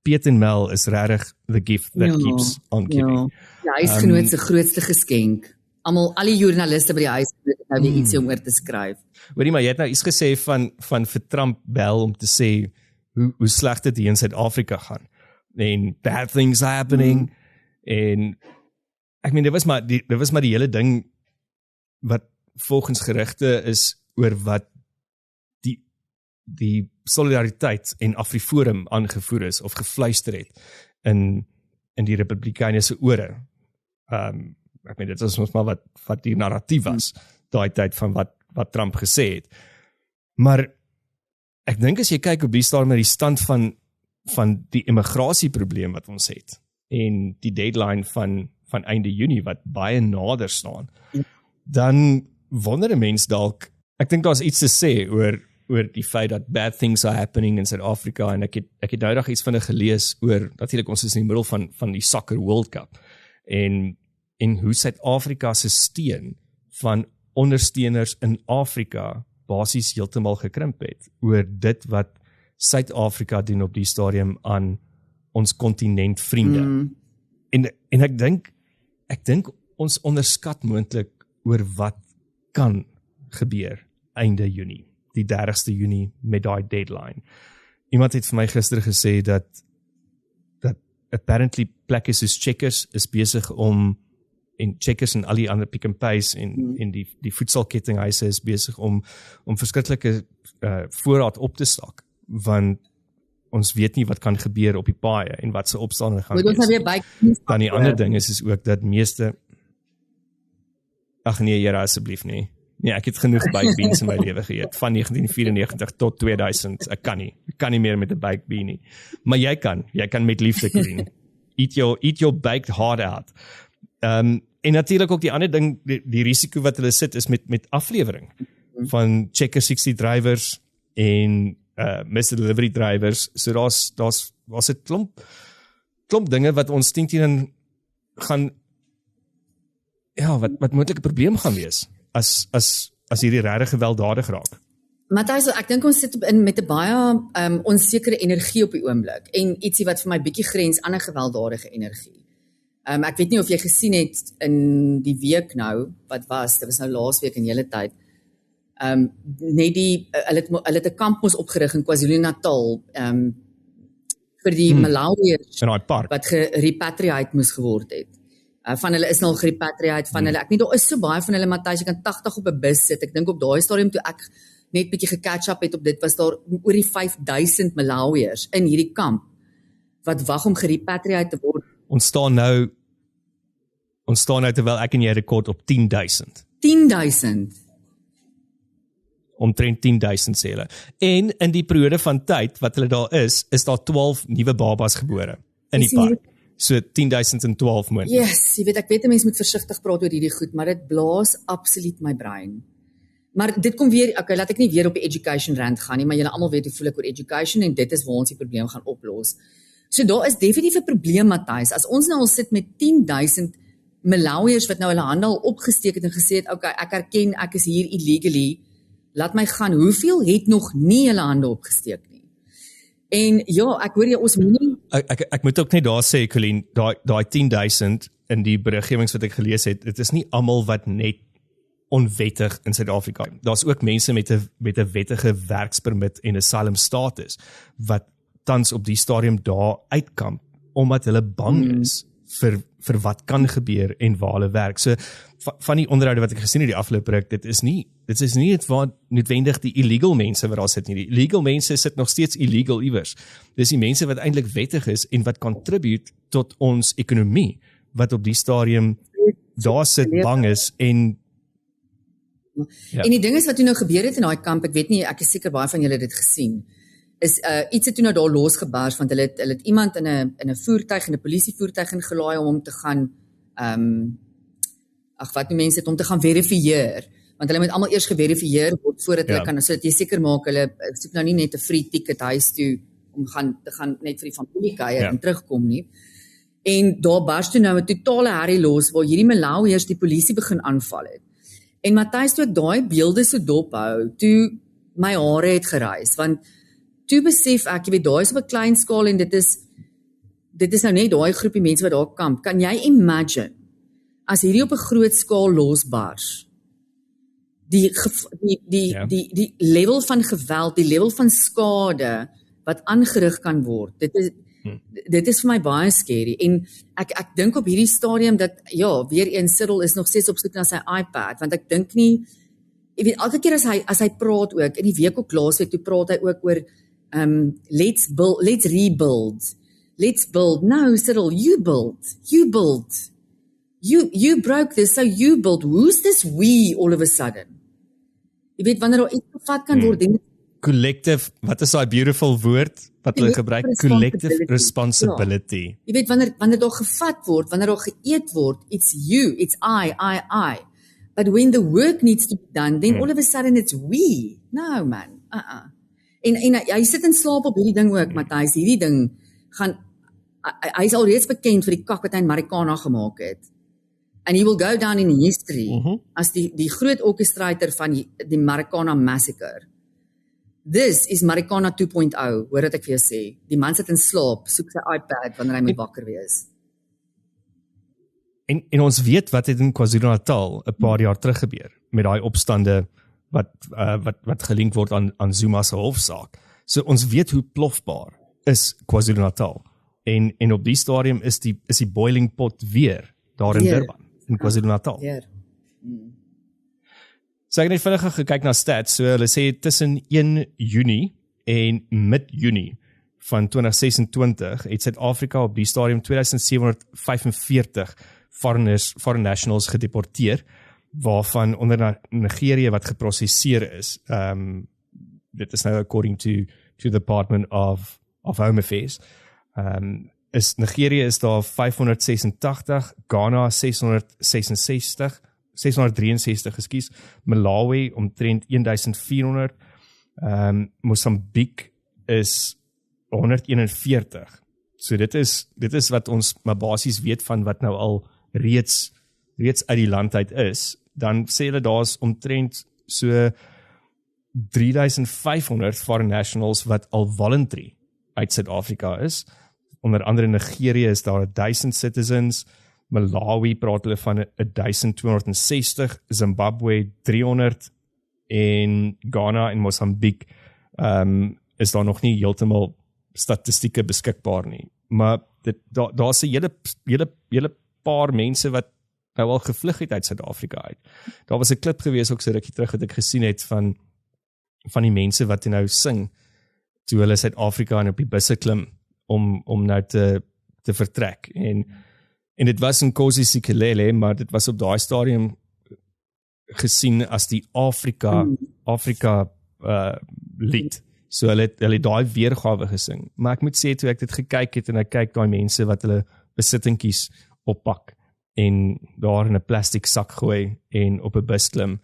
Speaker 1: Piet en Mel is regtig the gift that keeps on giving.
Speaker 3: Ja, huisgenoot se grootste geskenk. Al die joernaliste by die huis het nou weer ietsie om oor te skryf.
Speaker 1: Hoorie, maar jy het nou iets gesê van vir Trump bel om te sê hoe sleg dit hier in Suid-Afrika gaan. En bad things are happening. En ek meen, dit was maar die hele ding wat volgens gerugte is oor wat die solidariteit en Afriforum aangevoer is of gefluister het in die Republikeine se ore. Ek meen, dit is ons maar wat die narratief was, daai tyd van wat Trump gesê het. Maar ek dink as jy kyk op die stadium met die stand van die immigrasieprobleem wat ons het en die deadline van einde Junie wat baie nader staan, dan wonder 'n mens dalk, ek dink daar's iets te sê oor die feit dat bad things are happening in Suid-Afrika en ek het nou dag iets van gelees oor, natuurlik ons is in die middel van die Soccer World Cup en hoe Suid-Afrika se steun van ondersteuners in Afrika basies heeltemal gekrimp het oor dit wat Suid-Afrika doen op die stadium aan ons kontinent vriende. En ek dink ons onderskat moontlik oor wat kan gebeur einde Junie, die 30ste Junie met daai deadline. Iemand het vir my gister gesê dat apparently plekke soos Checkers is besig om, en Checkers en al die ander Pick n Pays en die voedselkettinghuise is besig om verskriklike voorraad op te stak, want ons weet nie wat kan gebeur op die paaie en wat se opstande gaan wees. Dan die ander ding is ook dat meeste, ag nee, Here asseblief nie. Nee, ek het genoeg baked beans in my lewe geëet, van 1994 tot 2000, ek kan nie meer met 'n baked bean nie. Maar jy kan met liefde clean. Eat your baked heart out. En natuurlik ook die ander ding, die risiko wat hulle sit is met aflewering van Checker 60 drivers en Mr. Delivery drivers. So daar's 'n klomp dinge wat ons teen gaan, ja, wat moontlik 'n probleem gaan wees as hierdie regtig gewelddadig raak.
Speaker 3: Matthys, ek dink ons sit met 'n baie onsekere energie op die oomblik en ietsie wat vir my bietjie grens aan 'n gewelddadige energie. Ek weet nie of jy gesien het in die week nou, wat was, dit was nou laasweek in hele tyd, net hulle het 'n kamp mos opgerig in KwaZulu-Natal, vir die Malawiërs
Speaker 1: in daai park
Speaker 3: wat gerepatriate moes geword het. Van hulle is nou gerepatriate, van hulle, ek weet, daar is so baie van hulle, Matthys, jy kan 80 op 'n bus sit. Ek dink op daai stadium toe ek net bietjie gecatch up het op dit, was daar oor die 5000 Malawiërs in hierdie kamp wat wag om gerepatriate te word.
Speaker 1: Ons staan nou terwyl ek en jy rekord op 10,000.
Speaker 3: 10,000.
Speaker 1: Omtrent 10,000 sê hulle. En in die periode van tyd wat hulle daar is daar 12 nuwe babas gebore in die park. so 10,012 moontlik.
Speaker 3: Yes, jy weet, ek weet 'n mens moet versigtig praat oor hierdie goed, maar dit blaas absoluut my brein. Maar dit kom weer, okay, laat ek nie weer op die education rant gaan nie, maar julle almal weet hoe voel ek oor education en dit is waar ons die probleem gaan oplos. So daar is definitief 'n probleem, Matthys. As ons nou al sit met 10,000 Malawiërs wat nou hulle hande al opgesteek het en gesê het, okay, ek erken ek is hier illegally, laat my gaan. Hoeveel het nog nie hulle hande opgesteek nie? En ja, ek hoor jy ons moenie
Speaker 1: Ek moet ook net daar sê, Colleen, daai 10,000 in die beriggewings wat ek gelees het, dit is nie almal wat net onwettig in Suid-Afrika. Daar's ook mense met 'n wettige werkspermit en asylum status wat tans op die stadium daar uitkamp omdat hulle bang is vir wat kan gebeur en waar hulle werk. So van die onderhoude wat ek gesien het die afgelope ruk, dit is nie net waar noodwendig die illegal mense wat daar sit nie. Die illegal mense sit nog steeds illegal iewers. Dis die mense wat eintlik wettig is en wat contribute tot ons ekonomie wat op die stadium daar sit bang is en
Speaker 3: Ja. En die ding is wat toe nou gebeur het in daai kamp, ek weet nie, ek is seker baie van julle het dit gesien, is iets het toe nou daar losgebars, want hulle het iemand in 'n voertuig, in 'n polisievoertuig ingelaai om hom te gaan, wat die mense het, om te gaan verifieer, want hulle moet almal eers geverifieer word voordat hulle kan, sodat jy seker maak, hulle soek nou nie net 'n free ticket huis toe, om te gaan net vir die familie kuier en terugkom nie. En daar bars toe nou 'n totale herrie los, waar hierdie Malawiërs die polisie begin aanval het. En Matthys, toe ek daai beelde so dop hou, toe my hare het geruis, want toe besef ek, jy weet, daai is op 'n klein skaal en dit is nou net daai groepie mense wat daar kamp. Kan jy imagine as hierdie op 'n groot skaal losbars? Die level van geweld, die level van skade wat aangerig kan word. Dit is vir my baie scary en ek dink op hierdie stadium dat weer eens Cyril is nog steeds op soek na sy iPad, want ek dink nie, jy weet, elke keer as hy praat ook, in die week ook laasweek toe praat hy ook oor let's rebuild. Let's build. No, Cyril, you build. You broke this, so you build. Who's this we all of a sudden? Jy weet, wanneer daar iets gevat kan word,
Speaker 1: collective, wat is daai beautiful woord wat hulle gebruik? Collective responsibility.
Speaker 3: Jy weet, wanneer daar gevat word, wanneer daar geëet word, it's you, it's I. But when the work needs to be done, then all of a sudden it's we. No, man. En hy sit in slaap op hierdie ding ook, Matthys. Hierdie ding hy is alreeds bekend vir die kak wat hy in Marikana gemaak het. And he will go down in history as die groot orchestrator van die Marikana massacre. This is Marikana 2.0, hoor wat ek vir jou sê. Die man sit in slaap, soek sy iPad wanneer hy moet wakker wees.
Speaker 1: En ons weet wat het in KwaZulu-Natal 'n paar jaar terug gebeur met daai opstande wat gelink word aan Zuma se hofsaak. So ons weet hoe plofbaar is KwaZulu-Natal. En op die stadium is die boiling pot weer daar in Durban, in KwaZulu-Natal. So ek het net vinnig gekyk na stats, so hulle sê tussen 1 Junie en mid-Junie van 2026 het Suid-Afrika op die stadium 2745 foreign nationals gedeporteer, waarvan onder Nigerië wat geprosesseer is. Dit is nou according to the Department of Home Affairs. Is Nigerië is daar 586, Ghana 663, Malawi omtrent 1400, Mosambiek is 141. So dit is wat ons maar basies weet van wat nou al reeds uit die land uit is. Dan sê hulle daar's omtrent so 3500 foreign nationals wat al voluntary uit Suid-Afrika is. Onder andere Nigerië is daar 1000 citizens, Malawi praat hulle van 1260, Zimbabwe 300 en Ghana en Mosambiek is daar nog nie heeltemal statistieke beskikbaar nie. Maar daar's 'n hele paar mense wat nou al gevlug het uit Suid-Afrika uit. Daar was 'n klip gewees ook so rukkie terug wat ek gesien het van die mense wat nou sing toe hulle Suid-Afrika en op die busse klim om nou te vertrek. En dit was in Nkosi Sikelel, maar dit was op daai stadium gesien as die Afrika lied. So hulle daai weergawe gesing. Maar ek moet sê toe ek dit gekyk het en ek kyk daai mense wat hulle besittingkies oppak en daar in 'n plastiek sak gooi en op 'n bus klim,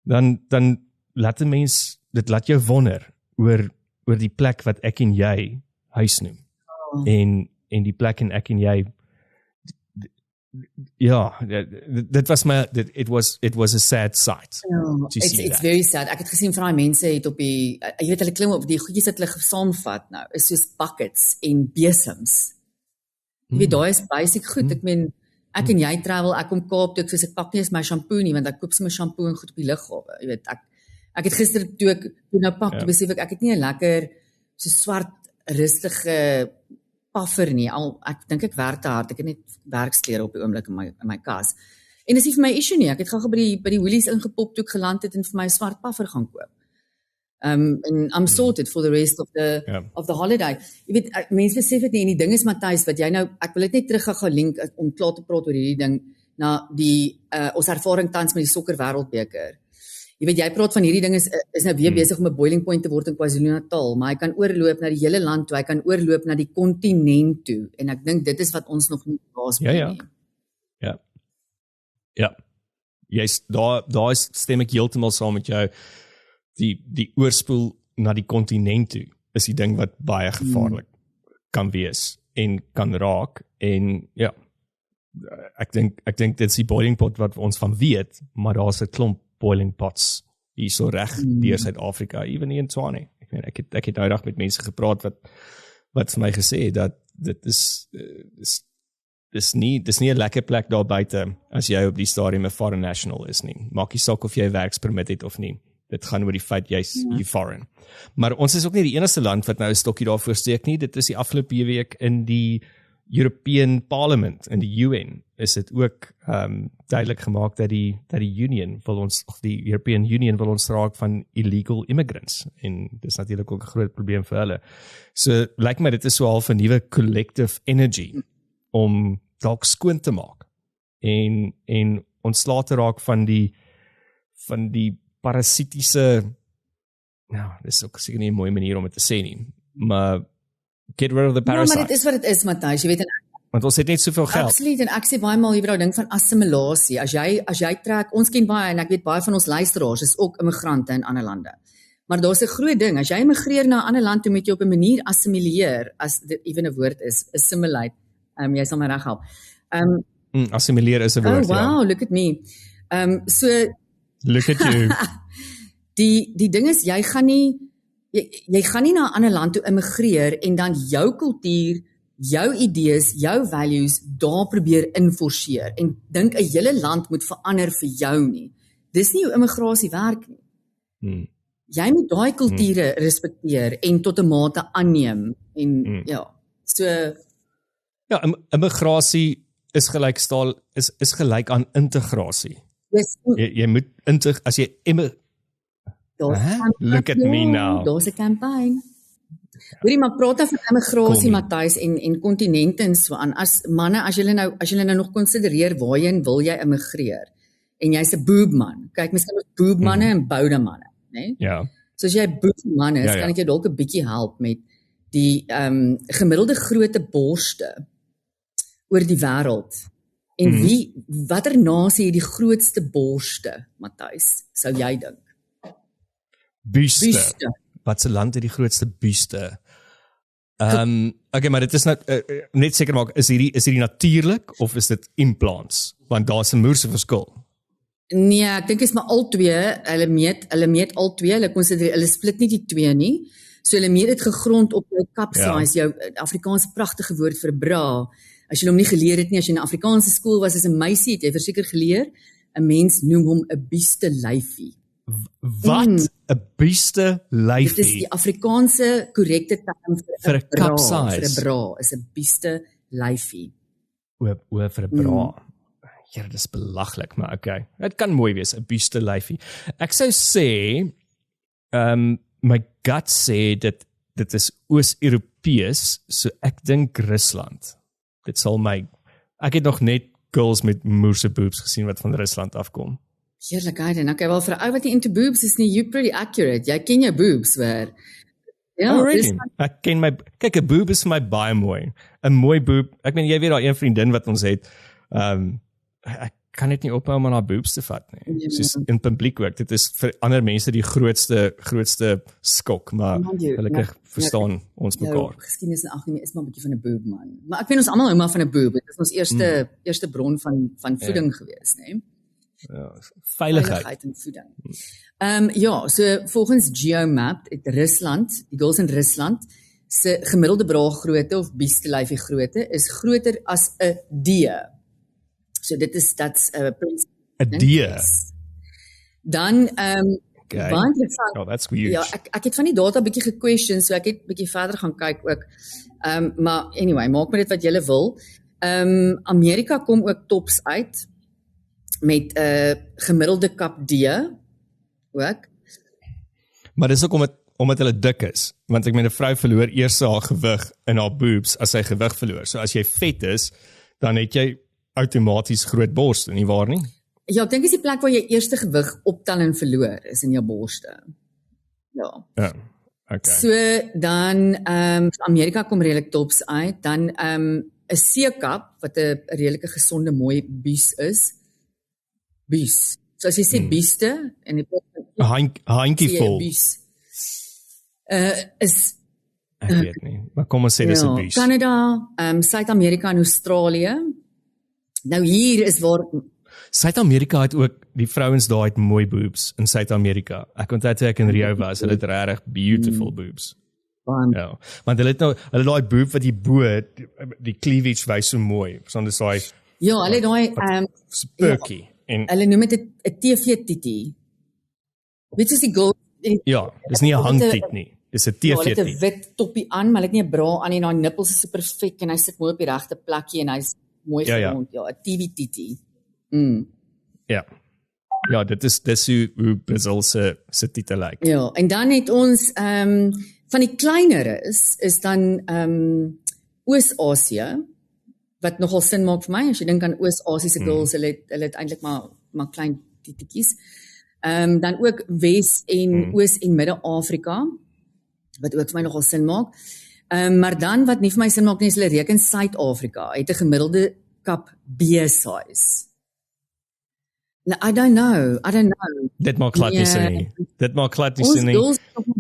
Speaker 1: dan laat 'n mens, dit laat jou wonder oor die plek wat ek en jy huis noem. En die plek en ek en jy, ja, dit was my, it was a sad sight.
Speaker 3: It's very sad. Ek het gesien vir daai mense het op die, jy weet hulle klim op die goedjies wat hulle saamvat nou, is soos buckets en besems. Jy weet, daai is basic goed. Ek meen, ek en jy travel, ek kom Kaap toe, ek pak nie eens my shampoo nie, want ek koop sommer shampoo en goed op die lughawe. Jy weet, ek het gister toe ek nou pak, toe besef ek het nie 'n lekker so swart rustige puffer nie. Al ek dink ek werk te hard. Ek het net werksklere op die oomblik in my kas. En dis nie vir my issue nie. Ek het gou by die Woolies ingepop toe ek geland het en vir my 'n swart puffer gaan koop. And I'm sorted for the rest of the holiday. Jy weet, mense besef dit nie, en die ding is, Matthys, wat jy nou, ek wil dit net terug gaan link om klaar te praat oor hierdie ding, na die, ons ervaring tans met die sokker wêreldbeker. Jy weet, jy praat van hierdie ding is nou weer besig om 'n boiling point te word in KwaZulu-Natal, maar hy kan oorloop na die hele land toe, hy kan oorloop na die kontinent toe, en ek dink dit is wat ons nog nie baas by nie.
Speaker 1: Ja. Daar stem ek heeltemal saam met jou. Die oorspoel na die kontinent toe is die ding wat baie gevaarlik kan wees en kan raak, en ja, ek dink dit is die boiling pot wat ons van weet, maar daar's 'n klomp boiling pots hier so reg deur Suid-Afrika, even nie in Tshwane. Ek het nou dag met mense gepraat wat vir my gesê het dat dit is nie 'n lekker plek daar buite as jy op die stadium 'n foreign national is nie. Maak nie saak of jy 'n werkspermit het of nie. Dit gaan oor die feit jy's foreign. Maar ons is ook nie die enigste land wat nou 'n stokkie daarvoor steek nie. Dit is die afgelope week in die European Parliament, in die UN, is dit ook duidelik gemaak dat die Union wil ons, of die European Union wil ons raak van illegal immigrants, en dis natuurlik ook 'n groot probleem vir hulle. So lyk my dit is so half 'n nuwe collective energy om dalk skoon te maak en ontslae te raak van die parasitiese, nou, dis ook seker nie 'n mooi manier om dit te sê nie, maar get rid of the parasites.
Speaker 3: Maar dit is wat dit is, Matthys, jy weet,
Speaker 1: want ons het net soveel geld.
Speaker 3: Absoluut, en ek sê baie maal hier ding van assimilasie. As jy trek, ons ken baie, en ek weet baie van ons luisteraars is ook immigrante in ander lande. Maar daar's 'n groot ding, as jy immigreer na 'n ander land, toe moet jy op 'n manier assimileer, as dit ewen 'n woord is, assimilate. Jy sal my reg help.
Speaker 1: Assimileer is 'n woord,
Speaker 3: wow, look at me. So
Speaker 1: look at you.
Speaker 3: Die ding is, jy gaan nie na 'n ander land toe immigreer en dan jou kultuur, jou idees, jou values daar probeer inforceer en dink 'n hele land moet verander vir jou nie. Dis nie hoe immigrasie werk nie. Jy moet daai kulture respekteer en tot 'n mate aanneem en so immigrasie is gelyk aan integrasie. Yes.
Speaker 1: Jy moet as jy look at me now.
Speaker 3: Daar's 'n campaign. Hoorie, maar praat dan van immigrasie, Matthys, en kontinente en so aan. As manne, as julle nou nog konsidereer waarheen wil jy immigreer, en jy's 'n boobman. Kyk, miskien is boobmanne en boude manne, né?
Speaker 1: Ja.
Speaker 3: So as jy 'n boobman is, kan ek jou dalk 'n bietjie help met die gemiddelde grootte borste oor die wêreld. En watter nasie het die grootste borste, Matthys, sou jy dink?
Speaker 1: Buste. Wat se land het die grootste buste? Okay, maar dit is net seker maak, is hierdie natuurlik of is dit implants? Want daar's 'n moerse verskil.
Speaker 3: Nee, ek dink is maar al twee. Hulle meet al twee. Hulle split nie die twee nie. So hulle meet dit gegrond op jou cup size, jou Afrikaans pragtige woord vir bra. As jy hom nie geleer het nie, as jy in 'n Afrikaanse skool was as 'n meisie, het jy verseker geleer, 'n mens noem hom 'n buste lyfie.
Speaker 1: Wat? 'n buste lyfie?
Speaker 3: Dit is die Afrikaanse korrekte term vir 'n
Speaker 1: cup size.
Speaker 3: Vir 'n bra is 'n buste lyfie.
Speaker 1: O vir 'n bra. Ja, dit is belaglik, maar okay. Dit kan mooi wees, 'n buste lyfie. Ek sou sê, my gut sê dit is Oos-Europees, so ek dink Rusland. Dit sal ek het nog net girls met moerse boobs gesien wat van Rusland afkom.
Speaker 3: Heerlikheid, en okay, wel vir 'n ou wat nie into boobs is nie, you pretty accurate. Jy ken jou boobs, hoor. Ja,
Speaker 1: Oh, really?
Speaker 3: dis
Speaker 1: Ek ken my, kyk, 'n boob is vir my baie mooi. 'n Mooi boob, ek meen, jy weet daai een vriendin wat ons het, ek kan dit nie ophou om aan haar boobs te vat nie.
Speaker 3: Ja.
Speaker 1: Soos in publiek ook, dit is vir ander mense die grootste skok, maar gelukkig verstaan ons mekaar.
Speaker 3: Geskiedenis in ag neem is maar 'n bietjie van 'n boob man. Maar ek weet ons almal hou maar van 'n boob. Dit is ons eerste bron van voeding gewees, né?
Speaker 1: Ja, veiligheid.
Speaker 3: En voeding. Ja, so volgens Geomap het Rusland, die girls in Rusland se gemiddelde braakgrootte of biestelyfie grootte is groter as 'n D. So that's 'n
Speaker 1: 'n D.
Speaker 3: Dan
Speaker 1: Okay.
Speaker 3: baie interessant.
Speaker 1: Oh, that's huge.
Speaker 3: Ja, ek het van die data bietjie gequestion, so ek het bietjie verder gaan kyk ook. Maar anyway, maak met dit wat jy wil. Amerika kom ook tops uit met 'n gemiddelde kap D ook.
Speaker 1: Maar dis ook omdat hulle dik is, want ek meen 'n vrou verloor eers haar gewig in haar boobs as sy gewig verloor. So as jy vet is, dan het jy outomaties groot borste, nie waar nie?
Speaker 3: Ja, ek dink dis die plek waar jy eerste gewig optel en verloor is in jou borste. Ja.
Speaker 1: Ja. Okay.
Speaker 3: So dan Amerika kom redelik tops uit, dan 'n C-kap wat 'n redelike gesonde mooi bies is. Bies. So as jy sê bieste en die
Speaker 1: 'n handjie vol.
Speaker 3: Bies. Is
Speaker 1: Ek weet nie, maar kom ons sê dis 'n bies.
Speaker 3: Kanada, Suid-Amerika en Australië. Nou hier is waar
Speaker 1: Suid-Amerika het ook, die vrouens daar het mooi boobs in Suid-Amerika. Ek onthou toe ek in Rio was, hulle het regtig beautiful boobs. Ja, want hulle het daai boob wat die bo, die cleavage wys so mooi. So dis daai
Speaker 3: ja, hulle daai
Speaker 1: perky en
Speaker 3: hulle noem dit 'n TV-titie. Weet jy die girl
Speaker 1: ja, dis nie 'n hangtit nie. Dis 'n
Speaker 3: hulle het 'n
Speaker 1: TV-tit.
Speaker 3: wit toppie aan, maar hulle het nie 'n bra aan nie en daai nippels is super vet en hy sit mooi op die regte plekkie en hy's mooi gerond. Ja, 'n TV-titie.
Speaker 1: Ja. Ja, dit is hoe Brazil se titel lyk.
Speaker 3: Ja, en dan het ons van die kleiner is dan Oos-Asië wat nogal sin maak vir my as jy dink aan Oos-Asiëse girls, hulle het eintlik maar klein titjies. Dan ook Wes en Oos en Midde-Afrika wat ook vir my nogal sin maak. Maar dan wat nie vir my sin maak nie is hulle reken Suid-Afrika het 'n gemiddelde kap B-size. No, I don't know.
Speaker 1: Dit maak glad nie sin nie. Dit maak glad nie sin nie.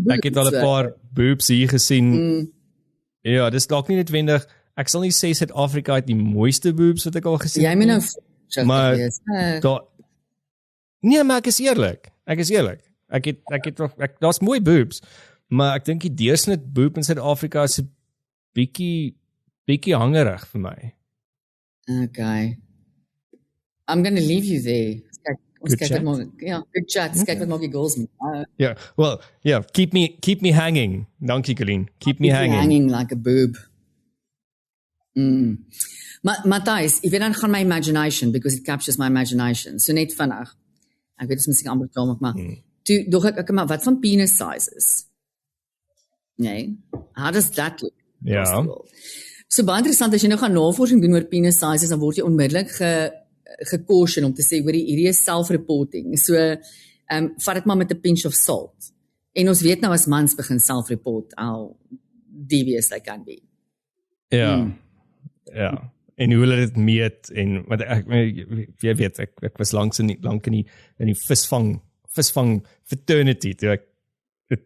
Speaker 1: Ek het al 'n paar boobs hier gesien. Ja, dis dalk nie noodwendig. Ek sal nie sê Suid-Afrika het die mooiste boobs wat ek al gesien het.
Speaker 3: Jy meen nou
Speaker 1: maar nee, maar ek is eerlik. Daar's mooi boobs, maar ek dink die deursnit boob in Suid-Afrika is 'n bietjie hangerig vir my.
Speaker 3: Okay. I'm going to leave you there. Good chat. Good chat. Kyk wat maak die girls met.
Speaker 1: Yeah, well, yeah, keep me hanging. Dankie, Colleen. Keep me
Speaker 3: hanging like a boob. Matthijs, jy weet dan gaan my imagination, because it captures my imagination. So net vinnig. Ek weet dit is miskien amper klaar, maar toe dog ek maar wat van penis sizes? Nee. How does that look?
Speaker 1: Ja.
Speaker 3: So baie interessant as jy nou gaan navorsing doen oor penis sizes, dan word jy onmiddellik gecaution om te sê hoor hierdie is self-reporting. So vat dit maar met 'n pinch of salt. En ons weet nou as mans begin self-report how devious they can be.
Speaker 1: Ja. Ja. En hoe hulle dit meet en want jy weet ek was lank in die visvang fraternity toe ek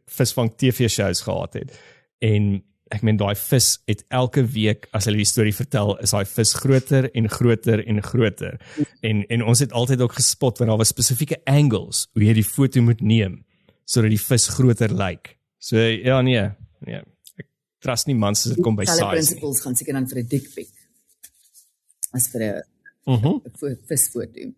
Speaker 1: visvang TV shows gehad het. En ek meen daai vis het elke week as hulle die storie vertel is daai vis groter en groter en groter. En ons het altyd ook gespot want daar was spesifieke angles hoe jy die foto moet neem sodat die vis groter lyk. So ja nee. Ek trust nie mans as dit kom by size.
Speaker 3: Alle principles gaan seker dan vir 'n dick pic as vir 'n visfoto.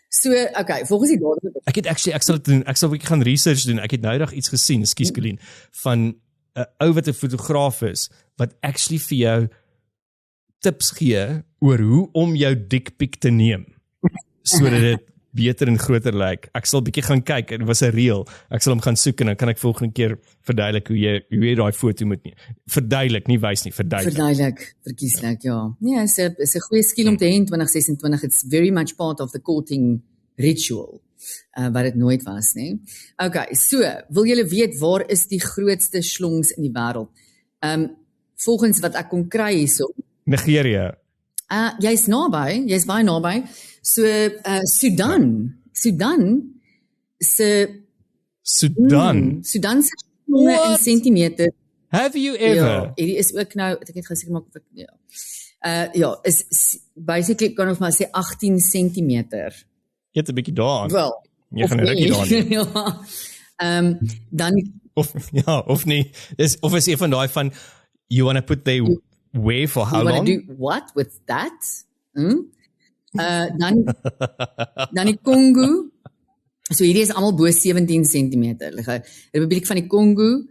Speaker 3: So, okay, volgens die data
Speaker 1: ek sal dit doen. Ek sal 'n bietjie gaan research doen. Ek het nou eendag iets gesien, ekskuus Colleen, van 'n ou wat 'n fotograaf is wat actually vir jou tips gee oor hoe om jou dick pic te neem sodat dit beter en groter lyk. Ek sal 'n bietjie gaan kyk. Dit was 'n reel. Ek sal hom gaan soek en dan kan ek volgende keer verduidelik hoe jy daai foto moet neem. Verduidelik, nie wys nie, verduidelik.
Speaker 3: Verduidelik, verkieslik, ja. Nee, is 'n goeie skill om te hê in 2026. It's very much part of the courting ritual. wat dit nooit was, né? Okay, so, wil julle weet waar is die grootste slongs in die wêreld? Volgens wat ek kon kry hierso.
Speaker 1: Nigeria.
Speaker 3: Jy's baie naby. So Sudan se Sudan se slonge in sentimeter.
Speaker 1: Have you ever?
Speaker 3: Ja, hierdie is ook nou, ek het gesê maak of ek is basically kan ons maar sê 18 centimeter.
Speaker 1: Jy het 'n bietjie daaraan.
Speaker 3: Wel,
Speaker 1: jy gaan 'n rukkie daaraan.
Speaker 3: Ja. Dan
Speaker 1: of nie. Of is een van daai van you want to put the where for how long?
Speaker 3: You want to do what with that? Dan die Kongo. So hierdie is almal bo 17 cm. Republiek van die Kongo,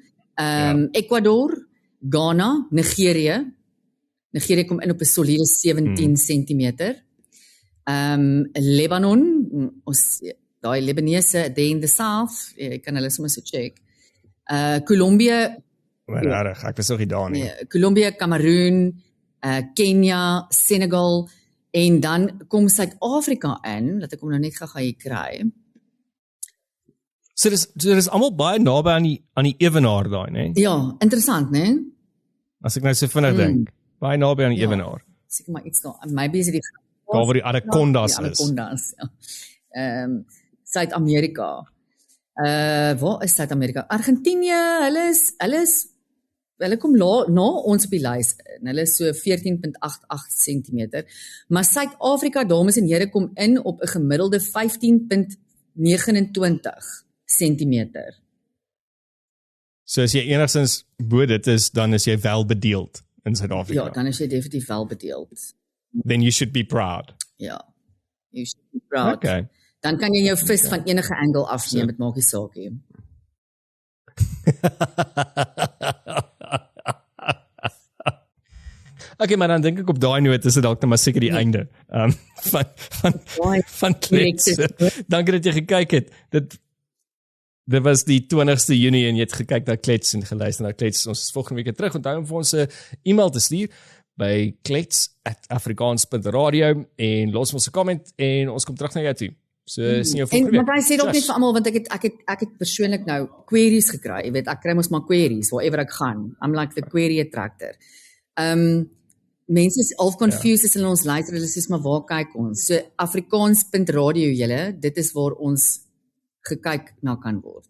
Speaker 3: Ecuador, Ghana, Nigeria. Nigeria kom in op 'n soliede 17 cm. Lebanon, ons daai Libanese there in the south, ek kan hulle sommer so check. Colombia,
Speaker 1: Regtig, ek was ook nie daar nie.
Speaker 3: Colombia, Cameroen, Kenia, Senegal en dan kom Suid-Afrika in, laat ek hom nou net gou hier kry.
Speaker 1: So dis almal baie naby aan die ewenaar daai, né?
Speaker 3: Ja, interessant, né?
Speaker 1: As ek nou so vinnig dink, baie naby aan die ewenaar.
Speaker 3: Seker maar iets daar. Maybe is dit die
Speaker 1: daar waar die anacondas is.
Speaker 3: Anacondas, ja. Suid-Amerika. Waar is Suid-Amerika? Argentinië, hulle kom na ons op die lys in. Hulle is so 14.88 cm. Maar Suid-Afrika, dames en here, kom in op 'n gemiddelde 15.29 cm.
Speaker 1: So as jy enigstens bo dit is, dan is jy wel bedeeld in Suid-Afrika.
Speaker 3: Ja, dan is jy definitief wel bedeeld.
Speaker 1: Then you should be proud.
Speaker 3: Ja, you should be proud.
Speaker 1: Okay.
Speaker 3: Dan kan jy jou vis van enige angle afneem, dit maak nie saak nie.
Speaker 1: Okay, maar dan dink ek op daai noot is dit dalk net maar seker die einde van Klets. Dankie dat jy gekyk het. Dit was die 20ste Junie en jy het gekyk na Klets en geluister na Klets. Ons is volgende week terug. Onthou om vir ons 'n e-mail te stuur by klets@afrikaans.radio en los ons 'n comment en ons kom terug na jou toe. So sien jou volgende week.
Speaker 3: Maar hy sê dalk net vir almal want ek het persoonlik nou queries gekry. Jy weet, ek kry mos maar queries wherever ek gaan. I'm like the query attractor. Mense is half confused as hulle ons luister, hulle sê maar waar kyk ons? So afrikaans.radio julle, dit is waar ons gekyk na kan word.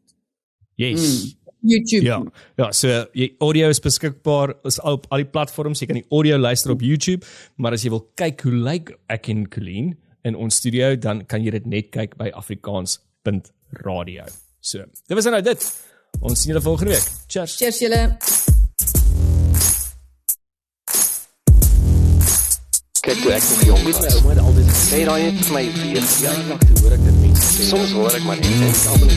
Speaker 1: Yes.
Speaker 3: YouTube.
Speaker 1: Ja, so audio is beskikbaar is op al die platforms. Jy kan die audio luister op YouTube, maar as jy wil kyk hoe lyk ek en Colleen in ons studio, dan kan jy dit net kyk by afrikaans.radio. So, dit was nou dit. Ons sien julle volgende week. Cheers.
Speaker 3: Cheers julle.
Speaker 2: Kyk, toe ek nog jong was, my ouma het altyd gesê, daai het vir my 4 jaar lank te hoor ek dit mense sê. Soms hoor ek maar net, en ek almal